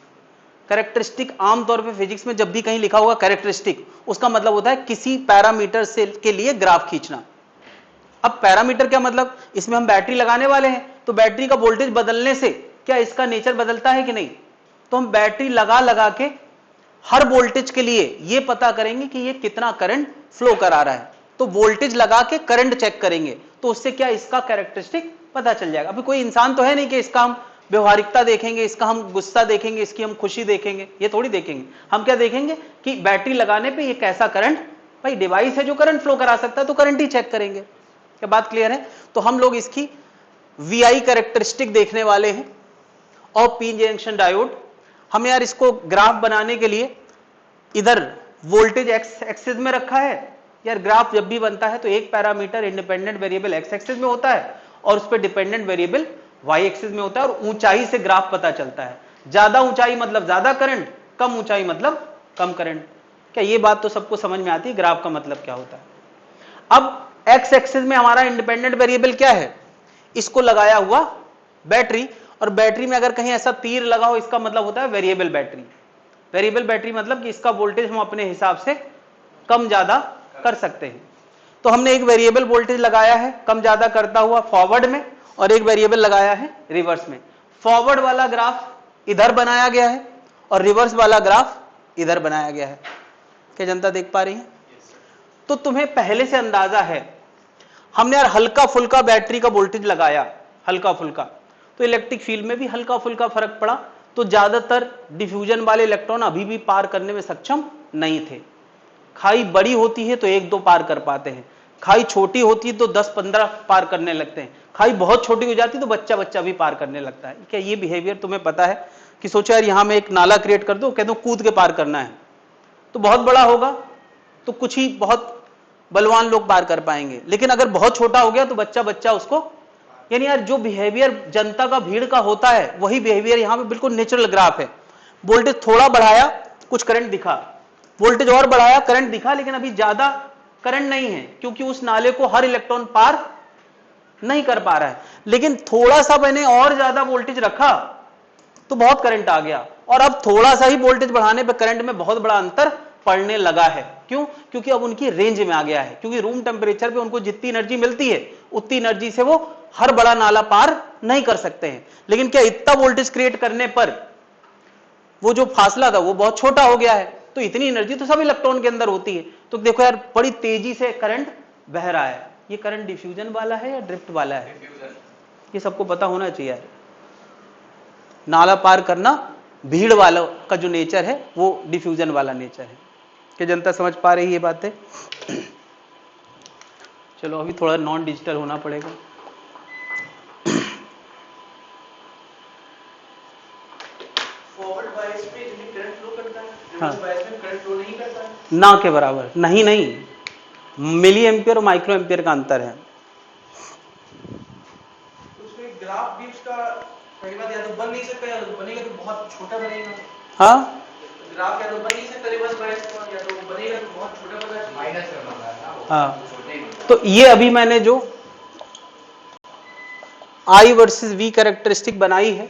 कैरेक्टरिस्टिक आमतौर पे फिजिक्स में जब भी कहीं लिखा होगा कैरेक्टरिस्टिक, उसका मतलब होता है किसी पैरामीटर से के लिए ग्राफ खींचना। अब पैरामीटर क्या मतलब? इसमें हम बैटरी लगाने वाले हैं, तो बैटरी का वोल्टेज बदलने से क्या इसका नेचर बदलता है कि नहीं? तो हम बैटरी लगा लगा के हर वोल्टेज के लिए ये पता करेंगे कि ये कितना करंट फ्लो करा रहा है। तो वोल्टेज लगा के करंट चेक करेंगे, तो उससे क्या इसका कैरेक्टरिस्टिक पता चल जाएगा। अभी कोई इंसान तो है नहीं कि इसका हम व्यवहारिकता देखेंगे, इसका हम गुस्सा देखेंगे, इसकी हम खुशी देखेंगे, ये थोड़ी देखेंगे। हम क्या देखेंगे कि बैटरी लगाने पे ये कैसा करंट, भाई डिवाइस है जो करंट फ्लो करा सकता है तो करंट ही चेक करेंगे। क्या बात क्लियर है? तो हम लोग इसकी वीआई कैरेक्टरिस्टिक देखने वाले हैं और पी जंक्शन डायोड। हम यार इसको ग्राफ बनाने के लिए इधर वोल्टेज एक्स एक्सिस में रखा है। यार ग्राफ जब भी बनता है तो एक parameter independent variable x axis में होता है और उस पर डिपेंडेंट वेरिएबल वाई एक्सिस में होता है, और ऊंचाई से ग्राफ पता चलता है। ज्यादा ऊंचाई मतलब ज्यादा करंट, कम ऊंचाई मतलब कम करंट। क्या ये बात तो सबको समझ में आती है ग्राफ का मतलब क्या होता है? अब एक्स एक्सिस में हमारा इंडिपेंडेंट वेरिएबल क्या है? इसको लगाया हुआ बैटरी, और बैटरी में अगर कहीं ऐसा तीर लगा हो इसका मतलब होता है वेरिएबल बैटरी। वेरिएबल बैटरी मतलब कि इसका वोल्टेज हम अपने हिसाब से कम ज्यादा कर सकते हैं। तो हमने एक वेरिएबल वोल्टेज लगाया है कम ज्यादा करता हुआ फॉरवर्ड में, और एक वेरिएबल लगाया है रिवर्स में। फॉरवर्ड वाला ग्राफ इधर बनाया गया है और रिवर्स वाला ग्राफ इधर बनाया गया है। क्या जनता देख पा रही है? तो तुम्हें पहले से अंदाजा है, हमने यार हल्का फुल्का बैटरी का वोल्टेज लगाया, हल्का फुल्का, तो इलेक्ट्रिक फील्ड में भी हल्का फुल्का फर्क पड़ा। तो ज्यादातर डिफ्यूजन वाले इलेक्ट्रॉन अभी भी पार करने में सक्षम नहीं थे। खाई बड़ी होती है तो एक दो पार कर पाते हैं, खाई छोटी होती है तो 10-15 पार करने लगते हैं, खाई बहुत छोटी हो जाती है तो बच्चा बच्चा भी पार करने लगता है। क्या ये बिहेवियर तुम्हें पता है कि सोचो यार यहां मैं एक नाला क्रिएट कर दूं, कह दो कूद के पार करना है, तो बहुत बड़ा होगा तो कुछ ही बहुत बलवान लोग पार कर पाएंगे, लेकिन अगर बहुत छोटा हो गया तो बच्चा बच्चा उसको, यानी यार जो बिहेवियर जनता का भीड़ का होता है वही बिहेवियर यहां पे बिल्कुल नेचुरल ग्राफ है। वोल्टेज थोड़ा बढ़ाया कुछ करंट दिखा, वोल्टेज और बढ़ाया करंट दिखा, लेकिन अभी ज्यादा करंट नहीं है क्योंकि उस नाले को हर इलेक्ट्रॉन पार नहीं कर पा रहा है। लेकिन थोड़ा सा मैंने और ज्यादा वोल्टेज रखा तो बहुत करंट आ गया, और अब थोड़ा सा ही वोल्टेज बढ़ाने पर करंट में बहुत बड़ा अंतर पड़ने लगा है। क्यों? क्योंकि अब उनकी रेंज में आ गया है, क्योंकि रूम टेम्परेचर पे उनको जितनी एनर्जी मिलती है उतनी एनर्जी से वो हर बड़ा नाला पार नहीं कर सकते हैं। लेकिन क्या इतना वोल्टेज क्रिएट करने पर वो जो फासला था वो बहुत छोटा हो गया है, तो इतनी एनर्जी तो सब इलेक्ट्रॉन के अंदर होती है। तो देखो यार बड़ी तेजी से करंट बह रहा है। ये करंट डिफ्यूजन वाला है या ड्रिफ्ट वाला है? ये सबको पता होना चाहिए। नाला पार करना भीड़ वालों का जो नेचर है वो डिफ्यूजन वाला नेचर है। क्या जनता समझ पा रही है ये बातें? चलो अभी थोड़ा नॉन डिजिटल होना पड़ेगा। फॉरवर्ड बायस में करंट फ्लो करता है, हाँ। रिवर्स बायस में करंट फ्लो नहीं करता है। ना के बराबर नहीं, मिली एम्पियर और माइक्रो एम्पियर का अंतर है। उसमें ग्राफ भी उसका पहली बात या तो बन नहीं सकता, या तो बनेगा तो बहुत छोटा बनेगा। हाँ ग्राफ या तो बन नहीं सकता रिवर्स बायस का, या तो बनेगा तो बहुत छोटा बनेगा, माइनस में बन रहा है ना। हाँ, तो ये अभी मैंने जो I वर्सेस V कैरेक्टरिस्टिक बनाई है,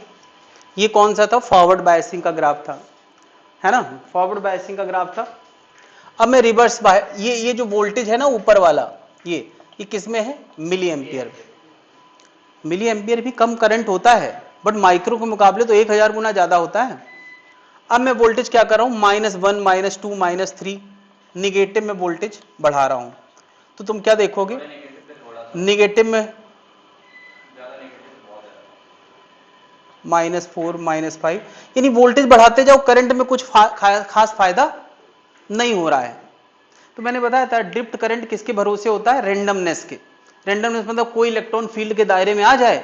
ये कौन सा था? फॉरवर्ड बायसिंग का ग्राफ था, है ना? फॉरवर्ड बायसिंग का ग्राफ था। अब मैं रिवर्स ये जो वोल्टेज है ना ऊपर वाला, ये किस में है? Milli ampere. मिली एम्पियर भी कम करंट होता है, बट माइक्रो के मुकाबले तो 1000 गुना ज्यादा होता है। अब मैं वोल्टेज क्या कर रहा हूं? -1, -2, -3 निगेटिव में वोल्टेज बढ़ा रहा हूं। तो तुम क्या देखोगे? निगेटिव में -4, -5, यानी वोल्टेज बढ़ाते जाओ, करंट में कुछ खास फायदा नहीं हो रहा है। तो मैंने बताया था ड्रिफ्ट करंट किसके भरोसे होता है? रेंडमनेस के। रेंडमनेस मतलब कोई इलेक्ट्रॉन फील्ड के दायरे में आ जाए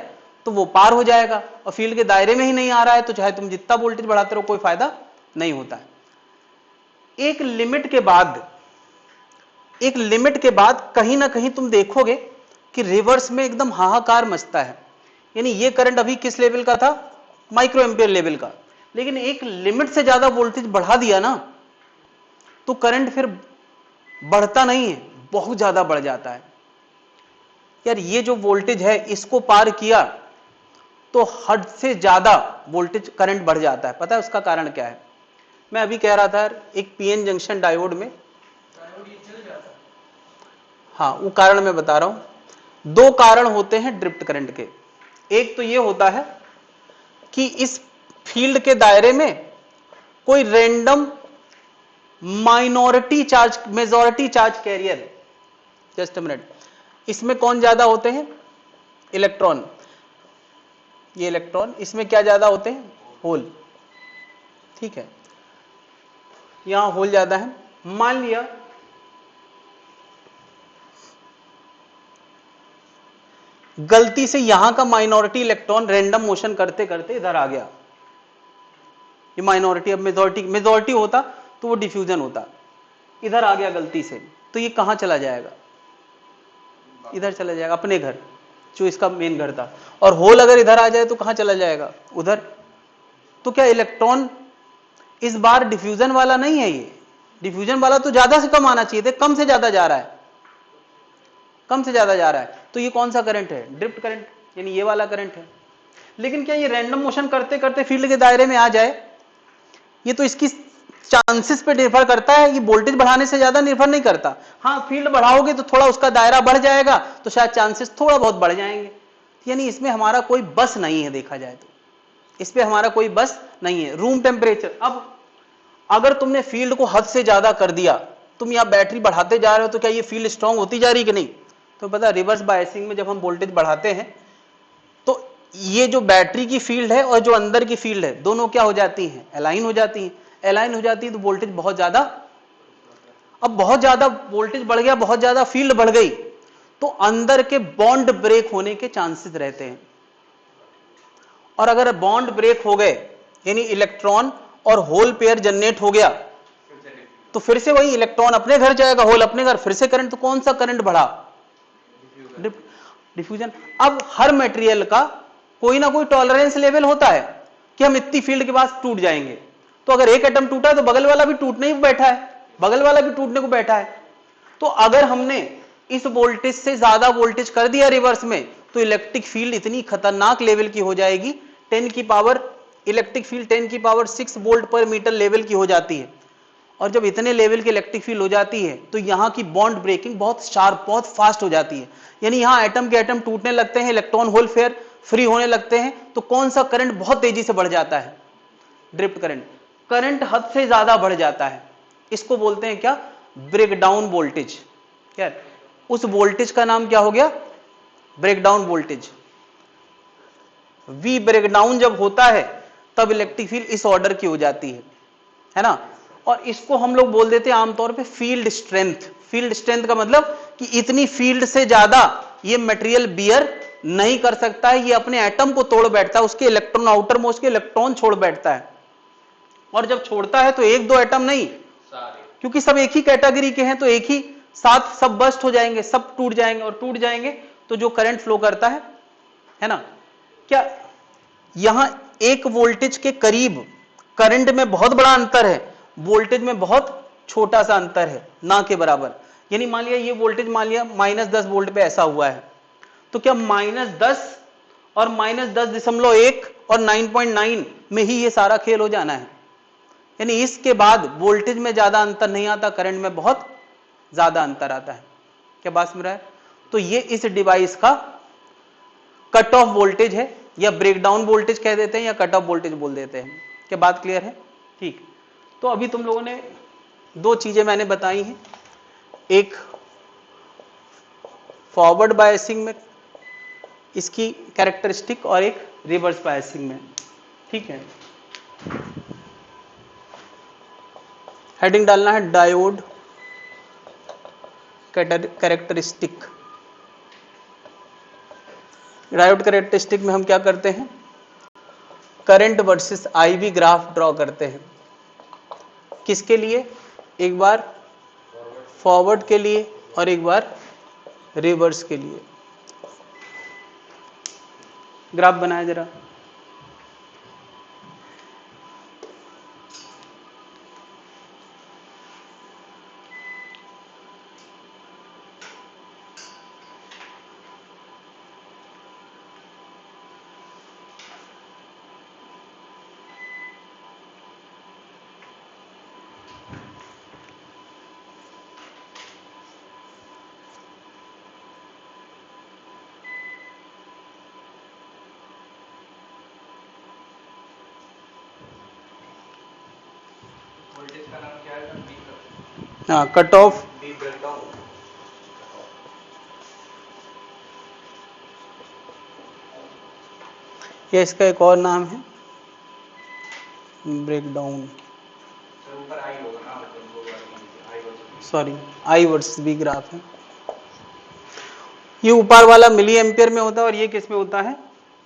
तो वो पार हो जाएगा, और फील्ड के दायरे में ही नहीं आ रहा है तो चाहे तुम जितना वोल्टेज बढ़ाते रहो कोई फायदा नहीं होता है। एक लिमिट के बाद कहीं ना कहीं तुम देखोगे कि रिवर्स में एकदम हाहाकार मचता है। यानी ये करंट अभी किस लेवल का था? माइक्रो एम्पियर लेवल का। लेकिन एक लिमिट से ज्यादा वोल्टेज बढ़ा दिया ना तो करंट फिर बढ़ता नहीं है, बहुत ज्यादा बढ़ जाता है। यार ये जो वोल्टेज है इसको पार किया तो हद से ज्यादा वोल्टेज करंट बढ़ जाता है। पता है उसका कारण क्या है? मैं अभी कह रहा था एक पीएन जंक्शन डायोड में, हाँ वो कारण मैं बता रहा हूं। दो कारण होते हैं ड्रिफ्ट करंट के। एक तो ये होता है कि इस फील्ड के दायरे में कोई random minority charge majority charge carrier, just a minute, इसमें कौन ज्यादा होते हैं? इलेक्ट्रॉन। ये इलेक्ट्रॉन, इसमें क्या ज्यादा होते हैं? होल। ठीक है, यहां होल ज्यादा है। मान लिया गलती से यहां का माइनॉरिटी इलेक्ट्रॉन रैंडम मोशन करते करते इधर आ गया, ये माइनॉरिटी। अब मेजॉरिटी होता तो वो डिफ्यूजन होता। इधर आ गया गलती से, तो ये कहां चला जाएगा, इधर चला जाएगा अपने घर, जो इसका मेन घर था। और होल अगर इधर आ जाए तो कहां चला जाएगा, उधर। तो क्या इलेक्ट्रॉन इस बार डिफ्यूजन वाला नहीं है, ये डिफ्यूजन वाला तो ज्यादा से कम आना चाहिए थे, कम से ज्यादा जा रहा है, कम से ज्यादा जा रहा है। तो ये कौन सा करंट है, ड्रिफ्ट करंट, यानी ये वाला करंट है। लेकिन क्या ये रैंडम मोशन करते करते फील्ड के दायरे में आ जाए, ये तो इसकी चांसेस पे निर्भर करता है, ये वोल्टेज बढ़ाने से ज्यादा निर्भर नहीं करता। हाँ, फील्ड बढ़ाओगे तो थोड़ा उसका दायरा बढ़ जाएगा, तो शायद चांसेस थोड़ा बहुत बढ़ जाएंगे। यानी इसमें हमारा कोई बस नहीं है, देखा जाए तो इस पे हमारा कोई बस नहीं है। रूम टेम्परेचर, अब अगर तुमने फील्ड को हद से ज्यादा कर दिया, तुम यहां बैटरी बढ़ाते जा रहे हो, तो क्या ये फील्ड स्ट्रांग होती जा रही कि नहीं। तो पता, रिवर्स बायसिंग में जब हम वोल्टेज बढ़ाते हैं तो ये जो बैटरी की फील्ड है और जो अंदर की फील्ड है, दोनों क्या हो जाती हैं, अलाइन हो जाती हैं। अलाइन हो जाती है तो वोल्टेज बहुत ज्यादा, अब बहुत ज्यादा वोल्टेज बढ़ गया, बहुत ज्यादा फील्ड बढ़ गई, तो अंदर के बॉन्ड ब्रेक होने के चांसेस रहते हैं। और अगर बॉन्ड ब्रेक हो गए, यानी इलेक्ट्रॉन और होल पेयर जनरेट हो गया, तो फिर से वही इलेक्ट्रॉन अपने घर जाएगा, होल अपने घर, फिर से करंट। तो कौन सा करंट बढ़ा, डिफ्यूजन। अब हर मटेरियल का कोई ना कोई टॉलरेंस लेवल होता है कि हम इतनी फील्ड के पास टूट जाएंगे। तो अगर एक एटम टूटा है तो बगल वाला भी टूटने को बैठा है, बगल वाला भी टूटने को बैठा है। तो अगर हमने इस वोल्टेज से ज्यादा वोल्टेज कर दिया रिवर्स में, तो इलेक्ट्रिक फील्ड इतनी खतरनाक लेवल की हो जाएगी, 10 की पावर इलेक्ट्रिक फील्ड 10 की पावर 6 वोल्ट पर मीटर लेवल की हो जाती है। और जब इतने लेवल की इलेक्ट्रिक फील्ड हो जाती है, तो यहां की बॉन्ड ब्रेकिंग बहुत शार्प, बहुत फास्ट हो जाती है। यानी यहां एटम के एटम टूटने लगते हैं, इलेक्ट्रॉन होल पेयर फ्री होने लगते हैं। तो कौन सा करंट बहुत तेजी से बढ़ जाता है, ड्रिफ्ट करंट। करंट हद से ज्यादा बढ़ जाता है, इसको बोलते हैं क्या, ब्रेकडाउन वोल्टेज। क्या, उस वोल्टेज का नाम क्या हो गया, ब्रेकडाउन वोल्टेज। वी ब्रेकडाउन जब होता है तब इलेक्ट्रिक फील्ड इस ऑर्डर की हो जाती है ना। और इसको हम लोग बोल देते हैं आमतौर पे फील्ड स्ट्रेंथ। फील्ड स्ट्रेंथ का मतलब कि इतनी फील्ड से ज्यादा ये मटेरियल बियर नहीं कर सकता है, ये अपने एटम को तोड़ बैठता है, उसके इलेक्ट्रॉन, आउटर मोस्ट के इलेक्ट्रॉन छोड़ बैठता है। और जब छोड़ता है तो एक दो एटम नहीं, क्योंकि सब एक ही कैटेगरी के हैं, तो एक ही साथ सब बस्ट हो जाएंगे, सब टूट जाएंगे। और टूट जाएंगे तो जो करंट फ्लो करता है ना, क्या यहां एक वोल्टेज के करीब करंट में बहुत बड़ा अंतर है, वोल्टेज में बहुत छोटा सा अंतर है, ना के बराबर। यानी मान लिया ये वोल्टेज मान लिया -10 वोल्ट पे ऐसा हुआ है, तो क्या -10 और -10.1 और 9.9 में ही ये सारा खेल हो जाना है। यानी इसके बाद वोल्टेज में ज्यादा अंतर नहीं आता, करंट में बहुत ज्यादा अंतर आता है। क्या बात समझ रहा है। तो ये इस डिवाइस का कट ऑफ वोल्टेज है, या ब्रेकडाउन वोल्टेज कह देते हैं, या कट ऑफ वोल्टेज बोल देते हैं। क्या बात क्लियर है, ठीक। तो अभी तुम लोगों ने दो चीजें मैंने बताई हैं, एक फॉरवर्ड बायसिंग में इसकी कैरेक्टरिस्टिक और एक रिवर्स बायसिंग में, ठीक है। हेडिंग डालना है डायोड कैरेक्टरिस्टिक। डायोड कैरेक्टरिस्टिक में हम क्या करते हैं, current versus IV graph draw करते हैं। किसके लिए, एक बार फॉरवर्ड के लिए और एक बार रिवर्स के लिए। ग्राफ बनाया जरा। वोल्टेज का नाम क्या है, हाँ, कट ऑफ बी ब्रेकडाउन। या इसका एक और नाम है ब्रेकडाउन, सर ऊपर आई होगा ना, आई होगा, sorry I versus B graph है। ये ऊपर वाला मिली एम्पियर में होता है और ये किस में होता है,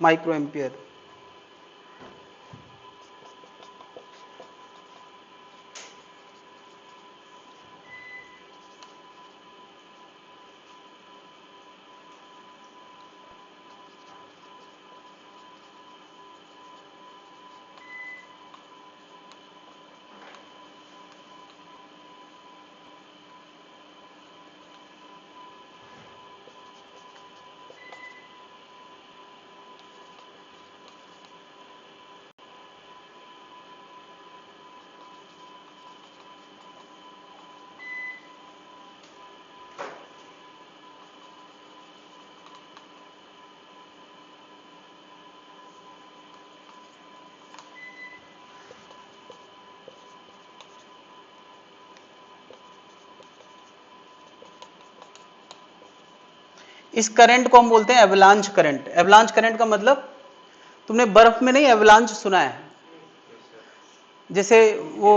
माइक्रो एम्पियर। इस करंट को हम बोलते हैं एवलांच करंट। एवलांच करंट का मतलब, तुमने बर्फ में नहीं एवलांच सुना है? जैसे वो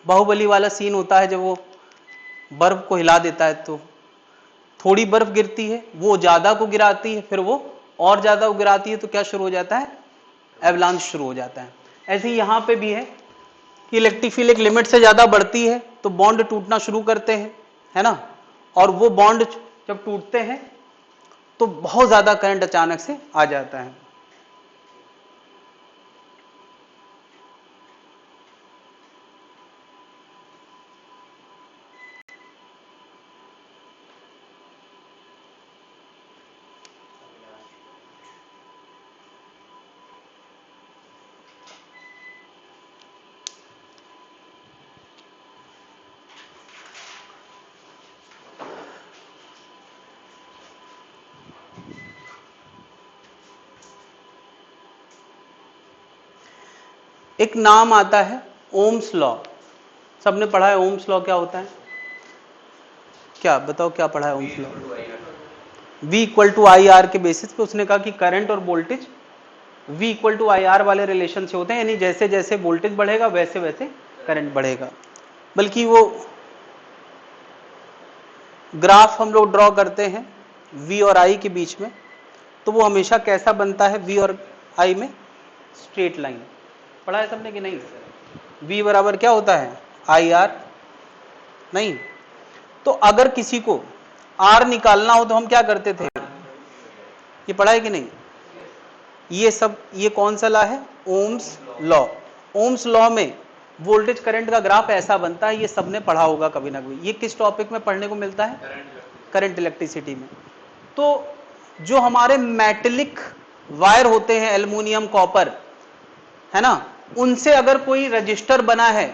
बाहुबली वाला सीन होता है जब वो बर्फ को हिला देता है, तो थोड़ी बर्फ गिरती है, वो ज्यादा को गिराती है, फिर वो और ज्यादा को गिराती है, तो क्या शुरू हो जाता है? एवलांच शुरू हो जाता है। ऐसे ही यहां पे भी है कि इलेक्ट्रिक फील्ड एक लिमिट से ज्यादा बढ़ती है तो बॉन्ड टूटना शुरू करते हैं, है ना, और वो बॉन्ड जब टूटते हैं तो बहुत ज्यादा करंट अचानक से आ जाता है। एक नाम आता है ओम्स लॉ। सबने पढ़ा है ओम्स लॉ क्या होता है? क्या बताओ, क्या पढ़ा है Ohm's law? V equal to I R के बेसिस पे उसने कहा कि करंट और voltage V equal to I R वाले रिलेशन से होते हैं, यानी जैसे जैसे वोल्टेज बढ़ेगा वैसे वैसे करंट बढ़ेगा। बल्कि वो ग्राफ हम लोग ड्रॉ करते हैं V और I के बीच में, तो वो हमेशा कैसा बनता है V और I में? Straight line. पढ़ा है सबने कि नहीं? V बराबर क्या होता है? I R. नहीं, तो अगर किसी को R निकालना हो तो हम क्या करते थे? ये पढ़ा है कि नहीं? ये सब, ये कौन सा लॉ है? Ohm's law. ओम्स लॉ में वोल्टेज करंट का ग्राफ ऐसा बनता है, ये सबने पढ़ा होगा कभी ना कभी। ये किस टॉपिक में पढ़ने को मिलता है? करंट इलेक्ट्रिसिटी में। तो जो हमारे मेटेलिक वायर होते हैं, एल्युमिनियम, कॉपर, है ना, उनसे अगर कोई रजिस्टर बना है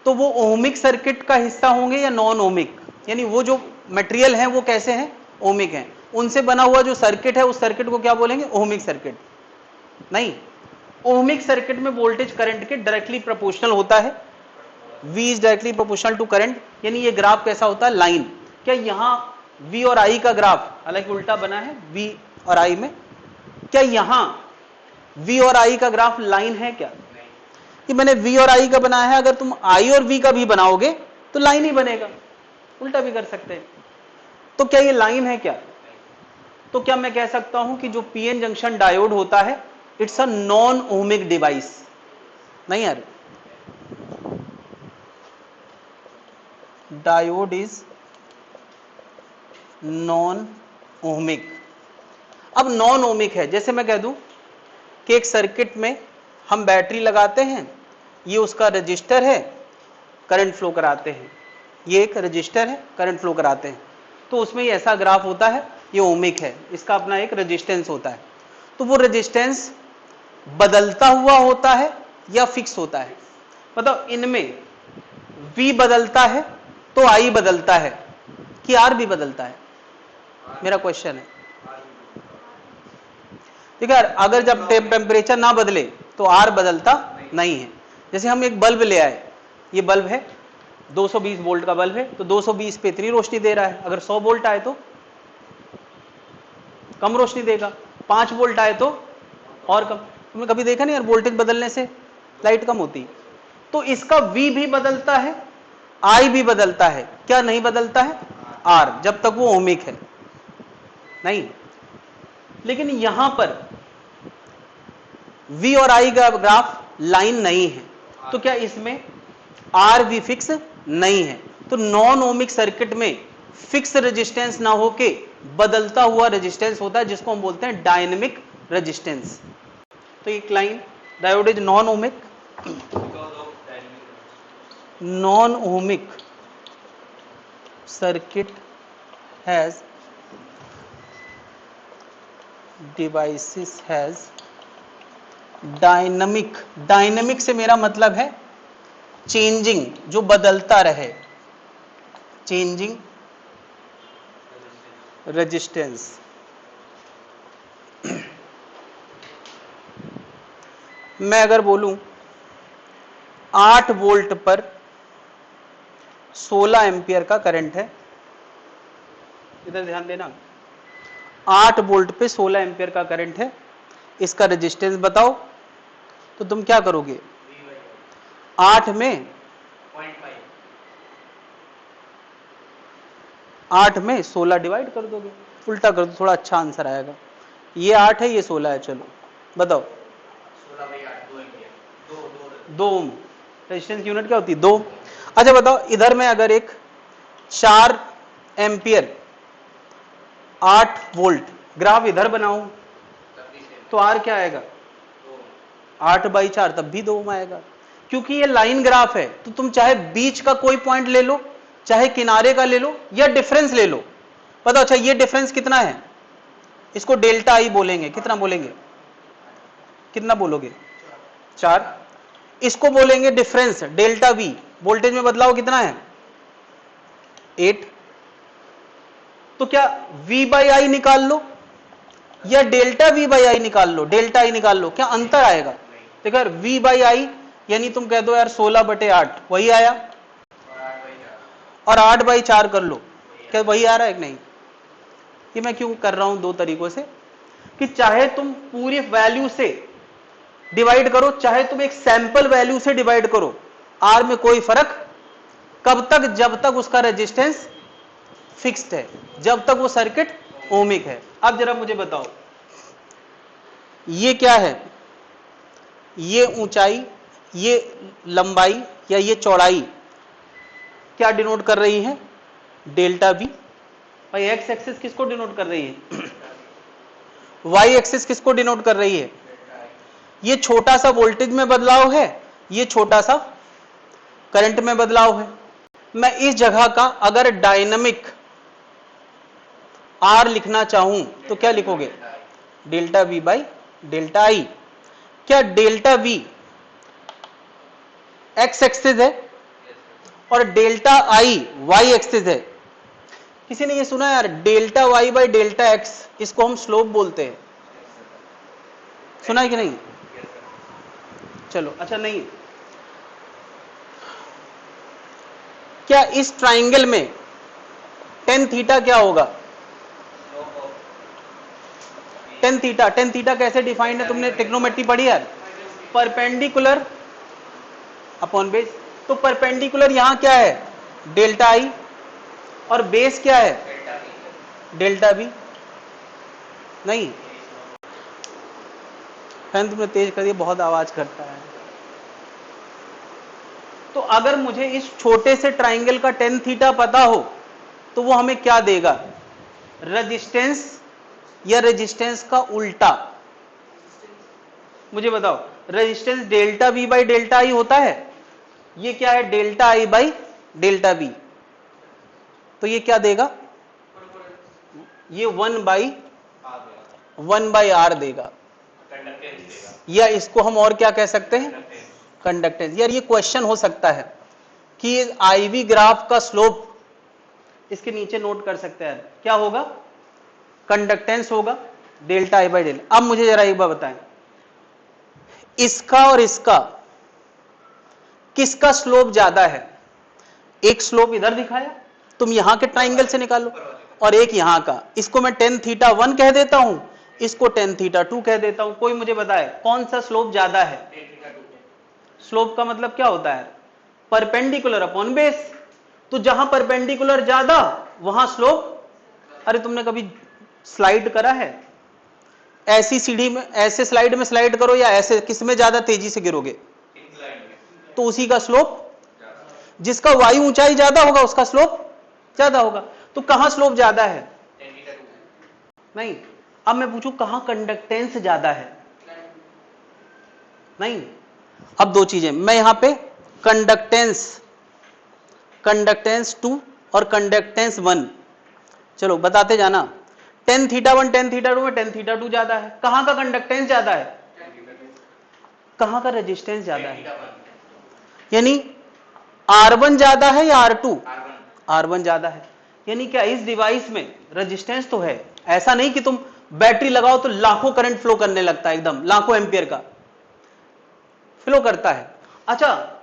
तो वो ओमिक सर्किट का हिस्सा होंगे या नॉन ओमिक? यानी वो जो मटेरियल है वो कैसे हैं? ओमिक हैं। उनसे बना हुआ जो सर्किट है उस सर्किट को क्या बोलेंगे? Ohmic circuit. नहीं, ओमिक सर्किट में वोल्टेज करंट के डायरेक्टली प्रोपोर्शनल होता है। V is directly proportional to current. यानी ये ग्राफ कैसा होता है? लाइन। क्या यहां V और I का ग्राफ, हालांकि उल्टा बना है V और I में, क्या यहां V और I का ग्राफ लाइन है क्या? कि मैंने V और I का बनाया है, अगर तुम I और V का भी बनाओगे तो लाइन ही बनेगा। उल्टा भी कर सकते हैं। तो क्या ये लाइन है क्या? तो क्या मैं कह सकता हूं कि जो पीएन जंक्शन डायोड होता है, it's a non ohmic device? नहीं यार, डायोड इज नॉन ओमिक। अब नॉन ओमिक है, जैसे मैं कह दूं कि एक सर्किट में हम बैटरी लगाते हैं, ये उसका रजिस्टर है, करंट फ्लो कराते हैं, ये एक रजिस्टर है, करंट फ्लो कराते हैं, तो उसमें ये ऐसा ग्राफ होता है, ये ओमिक है, इसका अपना एक रेजिस्टेंस होता है। तो वो रेजिस्टेंस बदलता हुआ होता है या फिक्स होता है? मतलब इनमें V बदलता है तो I बदलता है कि R भी बदलता है? मेरा क्वेश्चन है। ठीक है, अगर जब टेम्परेचर ना बदले तो R बदलता नहीं है। जैसे हम एक बल्ब ले आए, ये बल्ब है 220 वोल्ट का बल्ब है, तो 220 पे इतनी रोशनी दे रहा है, अगर 100 वोल्ट आए तो कम रोशनी देगा, 5 वोल्ट आए तो और कम। तुमने कभी देखा नहीं यार, वोल्टेज बदलने से लाइट कम होती? तो इसका V भी बदलता है, I भी बदलता है, क्या नहीं बदलता है? R, जब तक वो ओमिक है। नहीं, लेकिन यहां पर V और I का ग्राफ लाइन नहीं है, तो क्या इसमें R V फिक्स नहीं है? तो नॉन ओमिक सर्किट में फिक्स रेजिस्टेंस ना होके बदलता हुआ रेजिस्टेंस होता है, जिसको हम बोलते हैं डायनेमिक रेजिस्टेंस। तो एक line, diode is non ohmic. Non ohmic circuit has devices has dynamic. Dynamic से मेरा मतलब है चेंजिंग, जो बदलता रहे, चेंजिंग रेजिस्टेंस। मैं अगर बोलूं 8 वोल्ट पर 16 एम्पियर का करंट है, इधर ध्यान देना, 8 वोल्ट पे 16 एम्पियर का करंट है, इसका रेजिस्टेंस बताओ। तो तुम क्या करोगे, 8 में 16 डिवाइड कर दोगे, उल्टा कर दो, थोड़ा अच्छा आंसर आएगा। ये 8 है, ये 16 है, चलो बताओ। 2 ओम। रेजिस्टेंस की यूनिट क्या होती है, 2। अच्छा बताओ, इधर में अगर एक 4 एम्पियर 8 वोल्ट ग्राफ इधर बनाऊं तो आर क्या आएगा, 8/4, तब भी 2 ओम आएगा। क्योंकि ये लाइन ग्राफ है, तो तुम चाहे बीच का कोई पॉइंट ले लो, चाहे किनारे का ले लो, या डिफरेंस ले लो। बताओ, अच्छा ये डिफरेंस कितना है, इसको डेल्टा आई बोलेंगे। कितना बोलेंगे, कितना बोलोगे, 4। इसको बोलेंगे डिफरेंस डेल्टा वी, वोल्टेज में बदलाव कितना है, 8। तो क्या V/I निकाल लो या डेल्टा V/I निकाल लो, डेल्टा आई निकाल लो, क्या अंतर आएगा। देखो यार, V/I यानी तुम कह दो यार 16/8 वही आया, और 8/4 कर लो, क्या वही आ रहा है कि नहीं। ये मैं क्यों कर रहा हूं दो तरीकों से, कि चाहे तुम पूरी वैल्यू से डिवाइड करो, चाहे तुम एक सैंपल वैल्यू से डिवाइड करो, आर में कोई फर्क कब तक, जब तक उसका रेजिस्टेंस फिक्स्ड है, जब तक वो सर्किट ओमिक है। अब जरा मुझे बताओ, ये क्या है, ये ऊंचाई, ये लंबाई या ये चौड़ाई क्या डिनोट कर रही है, डेल्टा वी। भाई एक्स एक्सिस किसको डिनोट कर रही है, वाई एक्सिस किसको डिनोट कर रही है। ये छोटा सा वोल्टेज में बदलाव है, ये छोटा सा करंट में बदलाव है। मैं इस जगह का अगर डायनामिक आर लिखना चाहूं तो क्या लिखोगे, डेल्टा वी बाई डेल्टा आई। क्या डेल्टा वी एक्स एक्सिस है और डेल्टा आई वाई एक्सिस है। किसी ने ये सुना यार, delta Y by delta X, इसको हम स्लोप बोलते हैं, सुना है कि नहीं। चलो अच्छा, नहीं, क्या इस ट्राइंगल में टेन थीटा क्या होगा, टेन थीटा कैसे डिफाइंड है, तुमने ट्रिग्नोमेट्री पढ़ी यार, परपेंडिकुलर अपॉन बेस। तो परपेंडिकुलर यहां क्या है, डेल्टा आई, और बेस क्या है, डेल्टा बी। नहीं, फैन तुमने तेज कर दिया, बहुत आवाज करता है। तो अगर मुझे इस छोटे से ट्राइंगल का टेन थीटा पता हो तो वो हमें क्या देगा, रेजिस्टेंस या रेजिस्टेंस का उल्टा। मुझे बताओ, resistance delta V by delta I होता है, ये क्या है, delta I by delta B. तो ये क्या देगा, ये 1/R देगा, या इसको हम और क्या कह सकते हैं, कंडक्टेंस। यार ये क्वेश्चन हो सकता है कि आईवी ग्राफ का स्लोप इसके नीचे नोट कर सकते हैं, क्या होगा, कंडक्टेंस होगा डेल्टा आई बाई डेल्टा। अब मुझे जरा एक बार बताएं, इसका और इसका किसका स्लोप ज्यादा है। एक स्लोप इधर दिखाया, तुम यहां के ट्राइंगल से निकालो, और एक यहां का, इसको मैं टेन थीटा 1 कह देता हूं, इसको टेन थीटा 2 कह देता हूं। कोई मुझे बताए कौन सा स्लोप ज्यादा है। स्लोप का मतलब क्या होता है, परपेंडिकुलर अपॉन बेस। तो जहां परपेंडिकुलर ज्यादा वहां स्लोप। अरे तुमने कभी स्लाइड करा है, ऐसी सीढ़ी में, ऐसे स्लाइड में स्लाइड करो या ऐसे, किसमें ज्यादा तेजी से गिरोगे, तो उसी का स्लोप, जिसका वायु ऊंचाई ज्यादा होगा उसका स्लोप ज्यादा होगा। तो कहां स्लोप ज्यादा है, नहीं। अब मैं पूछूं कहां कंडक्टेंस ज्यादा है, नहीं। अब दो चीजें, मैं यहां पे कंडक्टेंस 2 और कंडक्टेंस 1, चलो बताते जाना। टेन थीटा 1 टेन थीटा 2 में टेन थीटा 2 ज्यादा है। कहां का कंडक्टेंस ज्यादा है, कहां का रेजिस्टेंस ज्यादा है, यानी R1 ज्यादा है या R2, R1 ज्यादा है। यानी क्या इस डिवाइस में रेजिस्टेंस तो है, ऐसा नहीं कि तुम बैटरी लगाओ तो लाखों करंट फ्लो करने लगता है, एकदम लाखों एम्पियर का फ्लो करता है। अच्छा,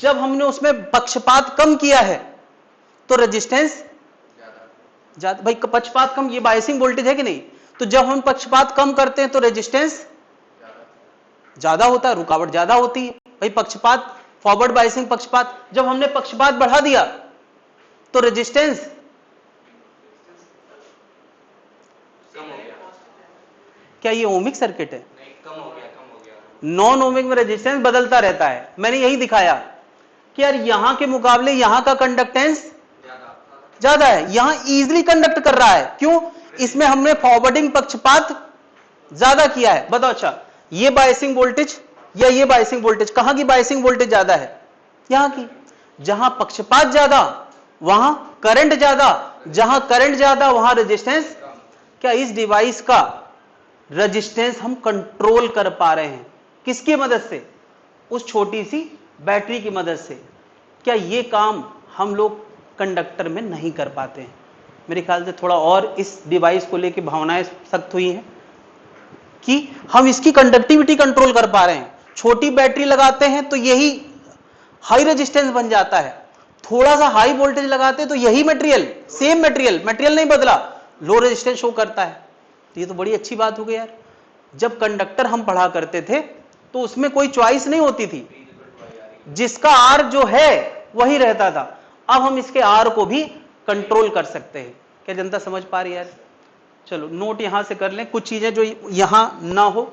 जब हमने उसमें पक्षपात कम किया है तो रेजिस्टेंस ज्यादा। भाई पक्षपात कम, ये बायसिंग वोल्टेज है कि नहीं? तो जब हम पक्षपात कम करते हैं तो रेजिस्टेंस ज्यादा होता है, रुकावट ज्यादा होती है। भाई पक्षपात, फॉरवर्ड बायसिंग पक्षपात, जब हमने पक्षपात बढ़ा दिया तो रेजिस्टेंस कम हो गया। क्या ये ओमिक सर्किट है? नहीं, कम हो गया। नॉन ओमिक में रेजिस्टेंस बदलता रहता है। मैंने यही दिखाया कि यार यहां के मुकाबले यहां का कंडक्टेंस ज्यादा है, यहां इजीली कंडक्ट कर रहा है। क्यों? इसमें हमने फॉरवर्डिंग पक्षपात ज्यादा किया है। बताओ अच्छा, ये बायसिंग वोल्टेज या ये बायसिंग वोल्टेज, कहां की बायसिंग वोल्टेज ज्यादा है? यहां की। जहां पक्षपात ज्यादा वहां करंट ज्यादा, जहां करंट ज्यादा वहां रेजिस्टेंस। क्या इस डिवाइस का रेजिस्टेंस हम कंट्रोल कर पा रहे हैं? किसकी मदद से? उस छोटी सी बैटरी की मदद से। क्या ये काम हम लोग कंडक्टर में नहीं कर पाते हैं? मेरे ख्याल से थोड़ा और इस डिवाइस को लेकर भावनाएं सख्त हुई हैं कि हम इसकी कंडक्टिविटी कंट्रोल कर पा रहे हैं। छोटी बैटरी लगाते हैं तो यही हाई रेजिस्टेंस बन जाता है, थोड़ा सा हाई वोल्टेज लगाते हैं तो यही मटेरियल, सेम मटेरियल नहीं बदला, लो रेजिस्टेंस शो करता है। तो ये तो बड़ी अच्छी बात हो गई यार। जब कंडक्टर हम पढ़ा करते थे तो उसमें कोई चॉइस नहीं होती थी, जिसका आर जो है वही रहता था। अब हम इसके आर को भी कंट्रोल कर सकते हैं। क्या जनता समझ पा रही है यार? चलो नोट यहां से कर लें, कुछ चीजें जो यहां ना हो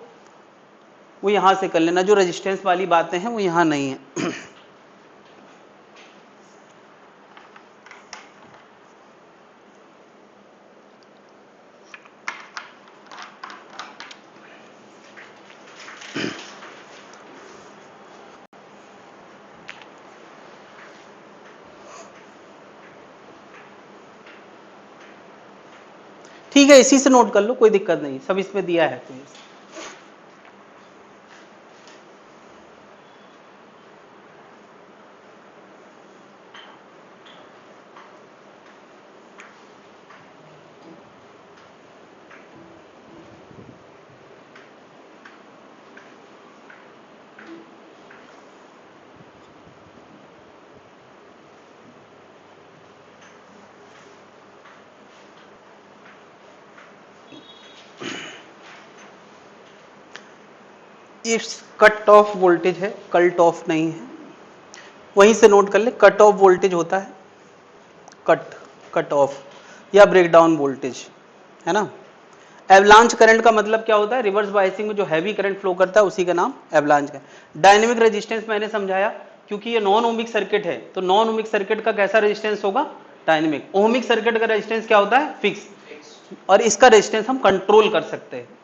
वो यहां से कर लेना, जो रेजिस्टेंस वाली बातें हैं वो यहां नहीं है। ठीक है, इसी से नोट कर लो, कोई दिक्कत नहीं, सब इसमें दिया है। तो इट्स कट ऑफ वोल्टेज है, कट ऑफ नहीं है। वहीं से नोट कर ले, कट ऑफ वोल्टेज होता है, कट ऑफ या ब्रेक डाउन वोल्टेज, है ना। एवलांच करंट का मतलब क्या होता है? रिवर्स बायसिंग में जो हैवी करंट फ्लो करता है उसी का नाम एवलांच का। डायनेमिक रेजिस्टेंस मैंने समझाया, क्योंकि ये नॉन ओमिक सर्किट है तो नॉन ओमिक सर्किट का कैसा रेजिस्टेंस होगा? डायनेमिक। ओमिक सर्किट का रेजिस्टेंस क्या होता है? फिक्स। और इसका रेजिस्टेंस हम कंट्रोल कर सकते हैं।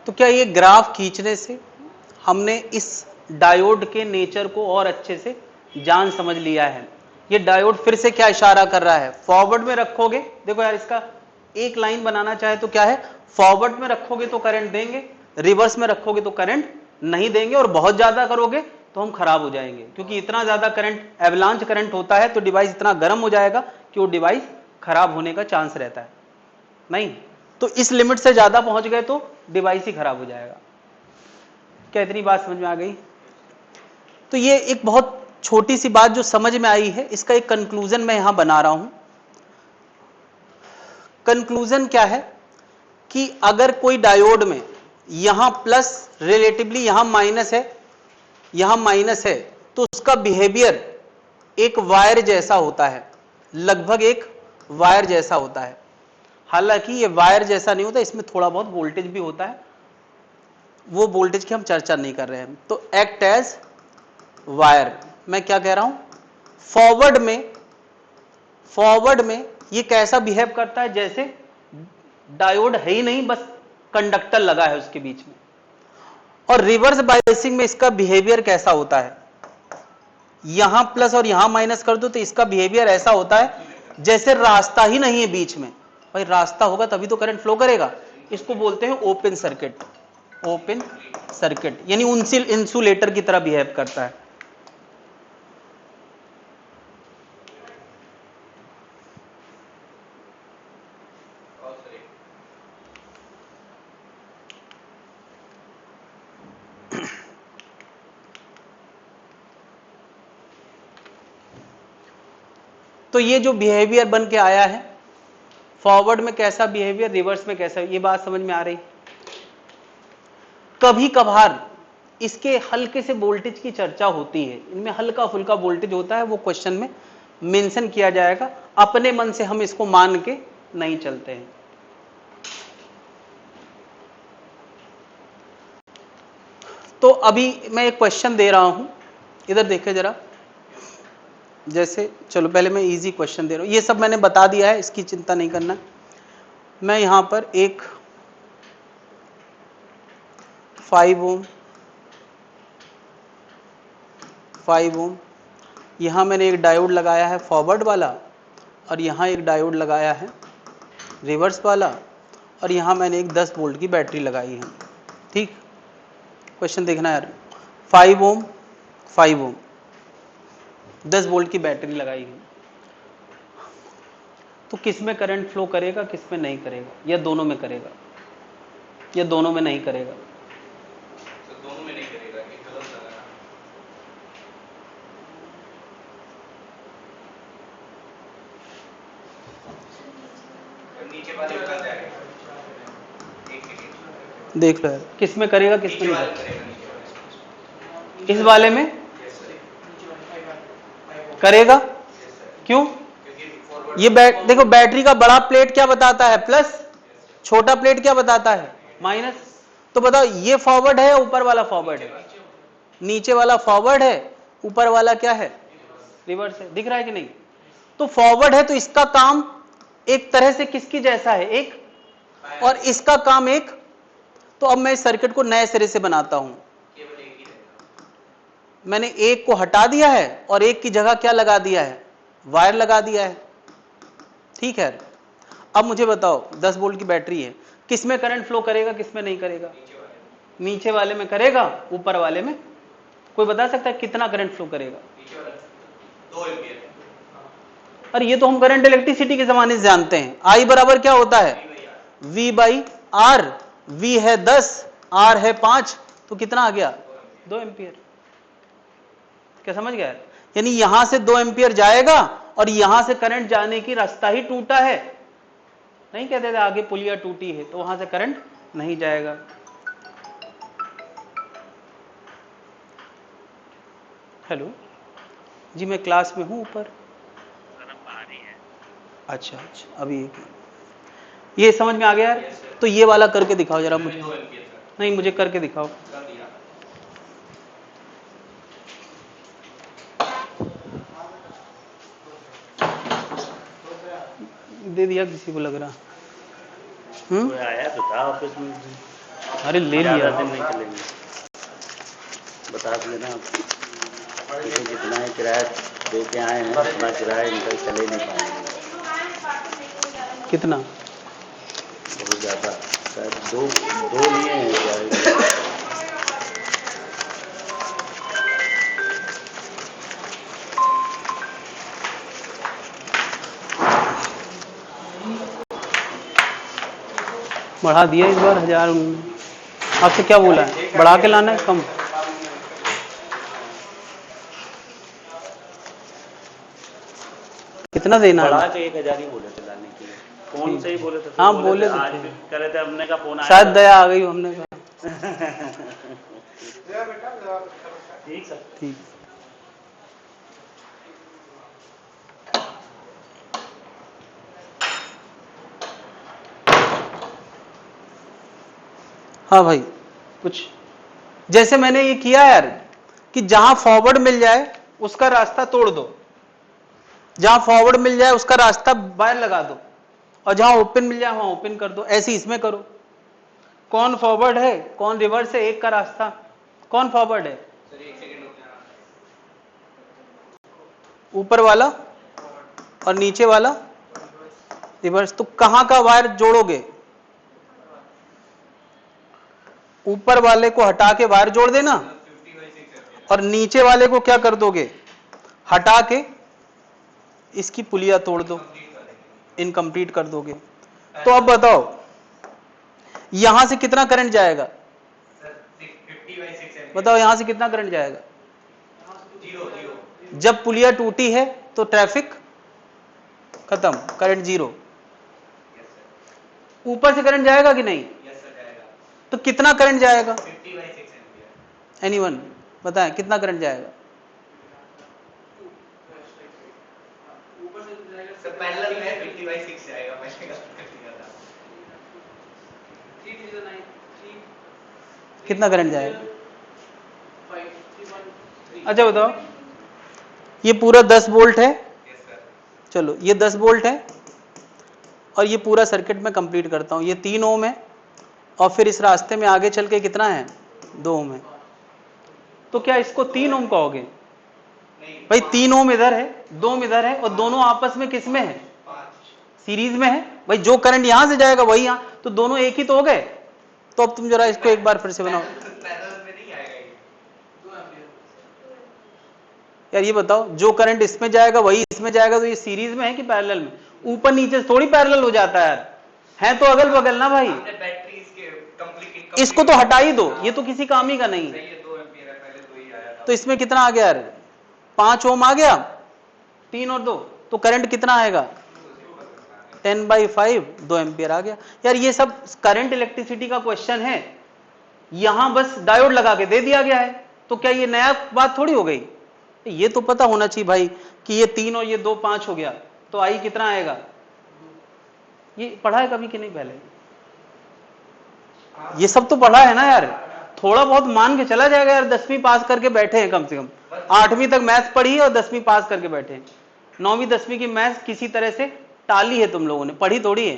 तो क्या ये ग्राफ खींचने से हमने इस डायोड के नेचर को और अच्छे से जान समझ लिया है? ये डायोड फिर से क्या इशारा कर रहा है? फॉरवर्ड में रखोगे, देखो यार इसका एक लाइन बनाना चाहे तो क्या है? फॉरवर्ड में रखोगे तो करंट देंगे, रिवर्स में रखोगे तो करंट नहीं देंगे, और बहुत ज्यादा करोगे तो हम खराब हो जाएंगे, क्योंकि इतना ज्यादा करंट, एवलांच करंट होता है तो डिवाइस इतना गर्म हो जाएगा कि वो डिवाइस खराब होने का चांस रहता है। नहीं तो इस लिमिट से ज्यादा पहुंच गए तो डिवाइस ही खराब हो जाएगा। क्या इतनी बात समझ में आ गई? तो ये एक बहुत छोटी सी बात जो समझ में आई है, इसका एक कंक्लूजन मैं यहां बना रहा हूं कंक्लूजन क्या है कि अगर कोई डायोड में यहां प्लस रिलेटिवली यहां माइनस है, यहां माइनस है, तो उसका बिहेवियर एक वायर जैसा होता है, लगभग एक वायर जैसा होता है। हालांकि ये वायर जैसा नहीं होता, इसमें थोड़ा बहुत वोल्टेज भी होता है, वो वोल्टेज की हम चर्चा नहीं कर रहे हैं। तो एक्ट एज वायर। मैं क्या कह रहा हूं, फॉरवर्ड में ये कैसा बिहेव करता है, जैसे डायोड है ही नहीं, बस कंडक्टर लगा है उसके बीच में। और रिवर्स बायसिंग में इसका बिहेवियर कैसा होता है, यहां प्लस और यहां माइनस कर दो तो इसका बिहेवियर ऐसा होता है जैसे रास्ता ही नहीं है बीच में। भाई रास्ता होगा तभी तो करंट फ्लो करेगा। इसको बोलते हैं ओपन सर्किट। ओपन सर्किट यानी इंसुलेटर की तरह बिहेव करता है। तो ये जो बिहेवियर बन के आया है, फॉरवर्ड में कैसा बिहेवियर, रिवर्स में कैसा, ये बात समझ में आ रही। कभी कभार इसके हल्के से वोल्टेज की चर्चा होती है, इनमें हल्का फुल्का वोल्टेज होता है, वो क्वेश्चन में मेंशन किया जाएगा। अपने मन से हम इसको मान के नहीं चलते हैं। तो अभी मैं एक क्वेश्चन दे रहा हूं, इधर देखिए जरा। जैसे चलो पहले मैं इजी क्वेश्चन दे रहा हूं, ये सब मैंने बता दिया है, इसकी चिंता नहीं करना। मैं यहां पर एक 5 ओम, यहां मैंने एक डायोड लगाया है फॉरवर्ड वाला, और यहां एक डायोड लगाया है रिवर्स वाला, और यहां मैंने एक 10 वोल्ट की बैटरी लगाई है। ठीक, क्वेश्चन देखना यार। 5 ओम 10 वोल्ट की बैटरी लगाई है, तो किस में करंट फ्लो करेगा, किस में नहीं करेगा, या दोनों में करेगा, या दोनों में नहीं करेगा? तो दोनों में नहीं करेगा, एक कलम लगाना। नीचे वाले में कर जाएगा। एक मिनट देख लो यार, किस में करेगा, किस में नहीं करेगा? करेगा। इस वाले में करेगा। क्यों? ये देखो बैटरी का बड़ा प्लेट क्या बताता है, प्लस, छोटा प्लेट क्या बताता है, माइनस। तो बताओ ये फॉरवर्ड है या ऊपर वाला फॉरवर्ड है? नीचे वाला फॉरवर्ड है, ऊपर वाला क्या है, रिवर्स है। दिख रहा है कि नहीं? तो फॉरवर्ड है तो इसका काम एक तरह से किसकी जैसा है, एक, और इसका काम एक। तो अब मैं इस सर्किट को नए सिरे से बनाता हूं। मैंने एक को हटा दिया है और एक की जगह क्या लगा दिया है, वायर लगा दिया है। ठीक है, अब मुझे बताओ 10 वोल्ट की बैटरी है, किस में करंट फ्लो करेगा, किस में नहीं करेगा? नीचे वाले में करेगा, ऊपर वाले में? कोई बता सकता है कितना करंट फ्लो करेगा? 2 एम्पीयर। और ये तो हम करंट इलेक्ट्रिसिटी के जमाने से जानते हैं। आई बराबर क्या होता है, V बाई आर। V है 10, R है 5, तो कितना आ गया, 2 एम्पियर। क्या समझ गया? यानी यहां से 2 एम्पियर जाएगा और यहां से करंट जाने की रास्ता ही टूटा है। नहीं कहते थे आगे पुलिया टूटी है तो वहां से करंट नहीं जाएगा। हेलो जी, मैं क्लास में हूं ऊपर। अच्छा अच्छा, अभी ये समझ में आ गया यार। तो ये वाला करके दिखाओ जरा मुझे। नहीं, मुझे करके दिखाओ। दे दिया किसी को लग रहा। कोई आया तो था ऑफिस में। अरे ले लिया। ज़्यादा दिन नहीं चलेंगे, बता देना आप। क्योंकि जितना ही किराया दे के आए हैं उतना किराया इनका चले नहीं पाएंगे। कितना? बहुत ज़्यादा, शायद दो लिए हैं क्या? बढ़ा दिया इस बार 1000 उन्होंने। आपसे क्या बोला है, बढ़ा के लाना है कम? कितना देना है? बढ़ा के 1000 ही बोले थे लाने के लिए। फोन से ही बोले थे। हाँ, बोले तो आज थे। भी कह रहे थे, हमने का फोन आया शायद दया आ गई, हमने कहा ठीक सर। ठीक। हाँ भाई, कुछ जैसे मैंने ये किया यार कि जहां फॉरवर्ड मिल जाए उसका रास्ता तोड़ दो, जहां फॉरवर्ड मिल जाए उसका रास्ता बाहर लगा दो, और जहां ओपन मिल जाए वहां ओपन कर दो। ऐसे इसमें करो, कौन फॉरवर्ड है कौन रिवर्स है, एक का रास्ता। कौन फॉरवर्ड है? सर एक सेकंड रुक जाना। ऊपर वाला और नीचे वाला रिवर्स। तो कहां का वायर जोड़ोगे? ऊपर वाले को हटा के वायर जोड़ देना, 50/6 और नीचे वाले को क्या कर दोगे? हटा के इसकी पुलिया तोड़ दो, इनकम्प्लीट कर दोगे। तो अब बताओ यहां से कितना करंट जाएगा? सर 50/6 बताओ यहां से कितना करंट जाएगा? 0 जब पुलिया टूटी है तो ट्रैफिक खत्म, करंट जीरो। ऊपर से करंट जाएगा कि नहीं? यस सर जाएगा। तो कितना करंट जाएगा? 50/6 एम्पीयर। एनीवन बताएं कितना करंट जाएगा? सर पैरेलल में 50/6 जाएगा, मैंने गलत कर दिया था। कितना करंट जाएगा? अच्छा बताओ, ये पूरा 10 वोल्ट है, यस सर। चलो ये 10 वोल्ट है, और ये पूरा सर्किट में कंप्लीट करता हूं। ये 3 ओम है, और फिर इस रास्ते में आगे चल के कितना है? 2 ओम है। तो क्या इसको 3 ओम कहोगे? भाई 3 ओम इधर है, 2 ओम इधर है, और दोनों आपस में किस में है? 5 सीरीज में है। भाई जो करंट यहां से जाएगा वही यहां, तो दोनों एक ही तो हो गए। तो अब तुम जरा इसको एक बार फिर से बनाओ पैरेलल में नहीं आएगा ये। 2 एम्पीयर। यार। ये बताओ जो करंट इसमें जाएगा वही इसमें जाएगा, तो ये सीरीज में है कि पैरेलल में? ऊपर नीचे थोड़ी पैरेलल हो जाता है यार, है तो अगल बगल ना भाई। हमने बैटरी इसके कंप्लीट इसको तो हटा ही दो, ये तो किसी काम ही का नहीं है। सही है, 2 एम्पीयर है, पहले 2 ही आया था। तो इसमें कितना आ गया यार? 5 ओम आ गया, 3 और 2, तो करंट कितना आएगा? 10/5, 2 एम्पियर आ गया। यार ये सब करंट इलेक्ट्रिसिटी का क्वेश्चन है, यहां बस डायोड लगा के दे दिया गया है, तो क्या ये नया बात थोड़ी हो गई? ये तो पता होना चाहिए भाई कि ये 3 और ये 2 5 हो गया, तो आई कितना आएगा? ये पढ़ा है कभी कि नहीं पहले? ये सब तो पढ़ा है ना यार, थोड़ा बहुत मान के चला जाएगा यार। 10वीं पास करके बैठे हैं, कम से कम 8वीं तक मैथ्स पढ़ी है और 10वीं पास करके बैठे हैं। 9वीं 10वीं की मैथ्स किसी तरह से टाली है तुम लोगों ने, पढ़ी थोड़ी है।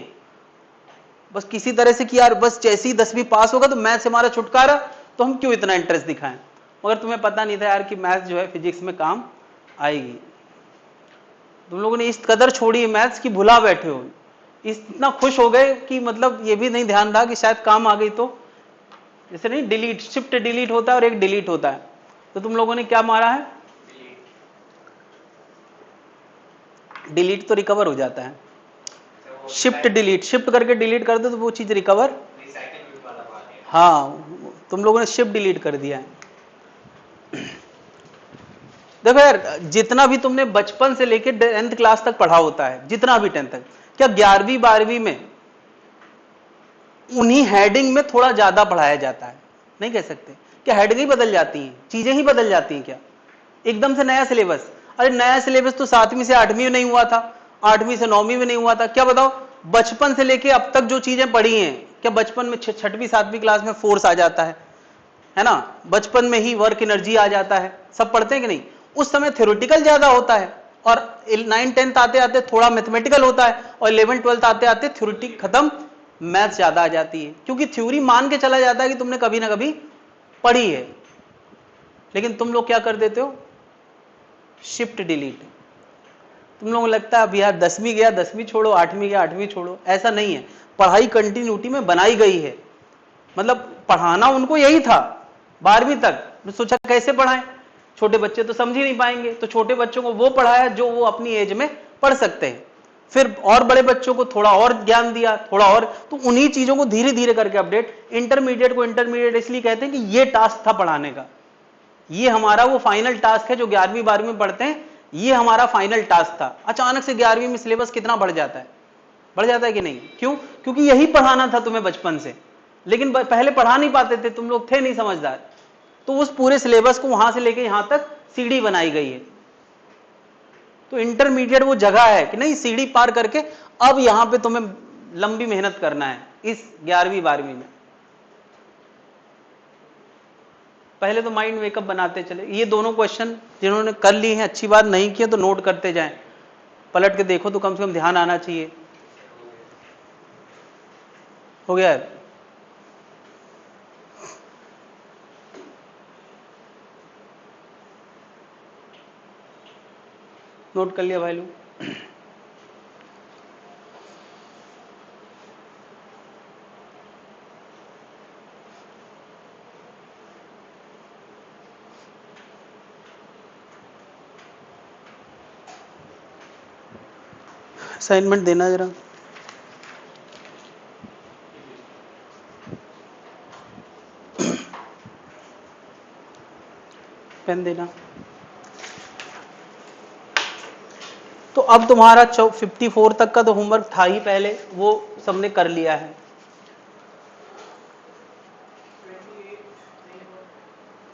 बस किसी तरह से कि यार बस जैसे ही 10वीं पास होगा तो मैथ्स हमारा छुटकारा, तो हम क्यों इतना इंटरेस्ट दिखाएं। मगर तुम्हें पता नहीं था यार कि मैथ्स जो है फिजिक्स में काम आएगी। तुम लोगों ने इस कदर छोड़ी है मैथ्स की भुला बैठे हो, इतना खुश हो गए कि मतलब ये भी नहीं ध्यान रहा कि शायद काम आ गई। तो जैसे नहीं डिलीट, शिफ्ट डिलीट होता है और एक डिलीट होता है, तो तुम लोगों ने क्या मारा है? डिलीट तो रिकवर हो जाता है, शिफ्ट डिलीट, शिफ्ट करके डिलीट कर दो तो वो चीज रिकवर। हाँ, तुम लोगों ने शिफ्ट डिलीट कर दिया है। देखो यार, जितना भी तुमने बचपन से लेकर 10th क्लास तक पढ़ा होता है, जितना भी 10th तक, क्या 11वीं 12वीं में उन्हीं हेडिंग में थोड़ा ज्यादा पढ़ाया जाता है? नहीं कह सकते। क्या हेडिंग ही बदल जाती हैं, चीजें ही बदल जाती हैं क्या? एकदम से नया सिलेबस? अरे नया सिलेबस तो 7वीं से 8वीं में नहीं हुआ था, 8वीं से 9वीं में नहीं हुआ था। क्या बताओ, बचपन से लेके अब तक जो चीजें पढ़ी हैं, क्या बचपन में 6वीं 7वीं क्लास में फोर्स आ जाता है ना? बचपन में ही वर्क एनर्जी आ जाता है, सब पढ़ते हैं कि नहीं? उस समय थ्योरेटिकल ज्यादा होता है, और 9 10th आते आते थोड़ा मैथमेटिकल होता है, और 11 12th आते आते थ्योरेटिक खत्म, मैथ्स ज्यादा आ जाती है। क्योंकि थ्योरी मान के चला जाता है कि तुमने कभी ना कभी पढ़ी है। लेकिन तुम लोग क्या कर देते हो? Shift delete. तुम लोगों को लगता है अब यार 10वीं गया 10वीं छोड़ो, 8वीं गया 8वीं छोड़ो, ऐसा नहीं है। पढ़ाई कंटिन्यूटी में बनाई गई है, मतलब पढ़ाना उनको यही था 12वीं तक। सोचा कैसे पढ़ाएं, छोटे बच्चे तो समझ ही नहीं पाएंगे, तो छोटे बच्चों को वो पढ़ाया जो वो अपनी एज में पढ़ सकते हैं। फिर और बड़े बच्चों को थोड़ा और ज्ञान दिया, थोड़ा और, तो उन्हीं चीजों को धीरे धीरे करके अपडेट। इंटरमीडिएट को इंटरमीडिएट इसलिए कहते हैं कि ये टास्क था पढ़ाने का, ये हमारा वो फाइनल टास्क है जो 11वीं 12वीं में पढ़ते हैं, ये हमारा फाइनल टास्क था। अचानक से 11वीं में सिलेबस कितना बढ़ जाता है, बढ़ जाता है कि नहीं? क्यों? क्योंकि यही पढ़ाना था तुम्हें बचपन से, लेकिन पहले पढ़ा नहीं पाते थे, तुम लोग थे नहीं समझदार, तो उस पूरे सिलेबस को वहां से लेके यहां तक सीढ़ी बनाई गई है। तो इंटरमीडिएट वो जगह है कि नहीं, सीढ़ी पार करके अब यहां पे तुम्हें लंबी मेहनत करना है इस 11वीं 12वीं में। पहले तो माइंड मेकअप बनाते चले। ये दोनों क्वेश्चन जिन्होंने कर लिए हैं अच्छी बात, नहीं किए तो नोट करते जाएं, पलट के देखो तो कम से कम ध्यान आना चाहिए। हो गया है? नोट कर लिया भाई लोग? असाइनमेंट देना जरा। पेन देना। तो अब तुम्हारा 54 तक का तो होमवर्क था ही पहले, वो सबने कर लिया है।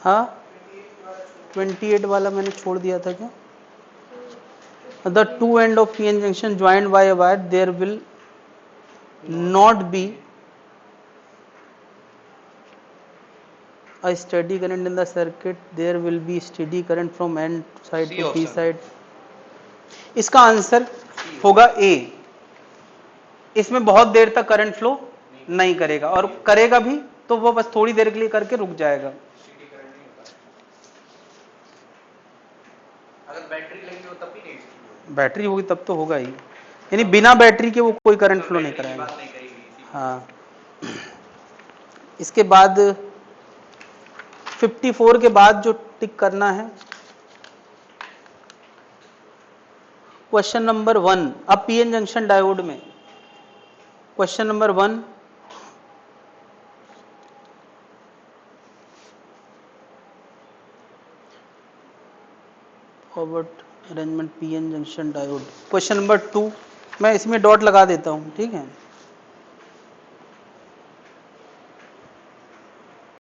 हाँ 28 वाला मैंने छोड़ दिया था क्या? The two end of PN junction joined by a wire, there will not be a steady current in the circuit, there will be steady current from N side to P side. इसका answer होगा A। इसमें बहुत देर तक current flow नहीं करेगा, और करेगा भी तो वो बस थोड़ी देर के लिए करके रुक जाएगा। अगर बैटरी लगी हो तब भी नहीं, बैटरी होगी तब तो होगा ही, यानी बिना बैटरी के वो कोई करंट फ्लो नहीं कराएगा। हाँ, इसके बाद 54 के बाद जो टिक करना है, क्वेश्चन नंबर 1। अब पीएन जंक्शन डायोड में question number 1, forward arrangement PN junction diode. Question number 2 मैं इसमें डॉट लगा देता हूं, ठीक है।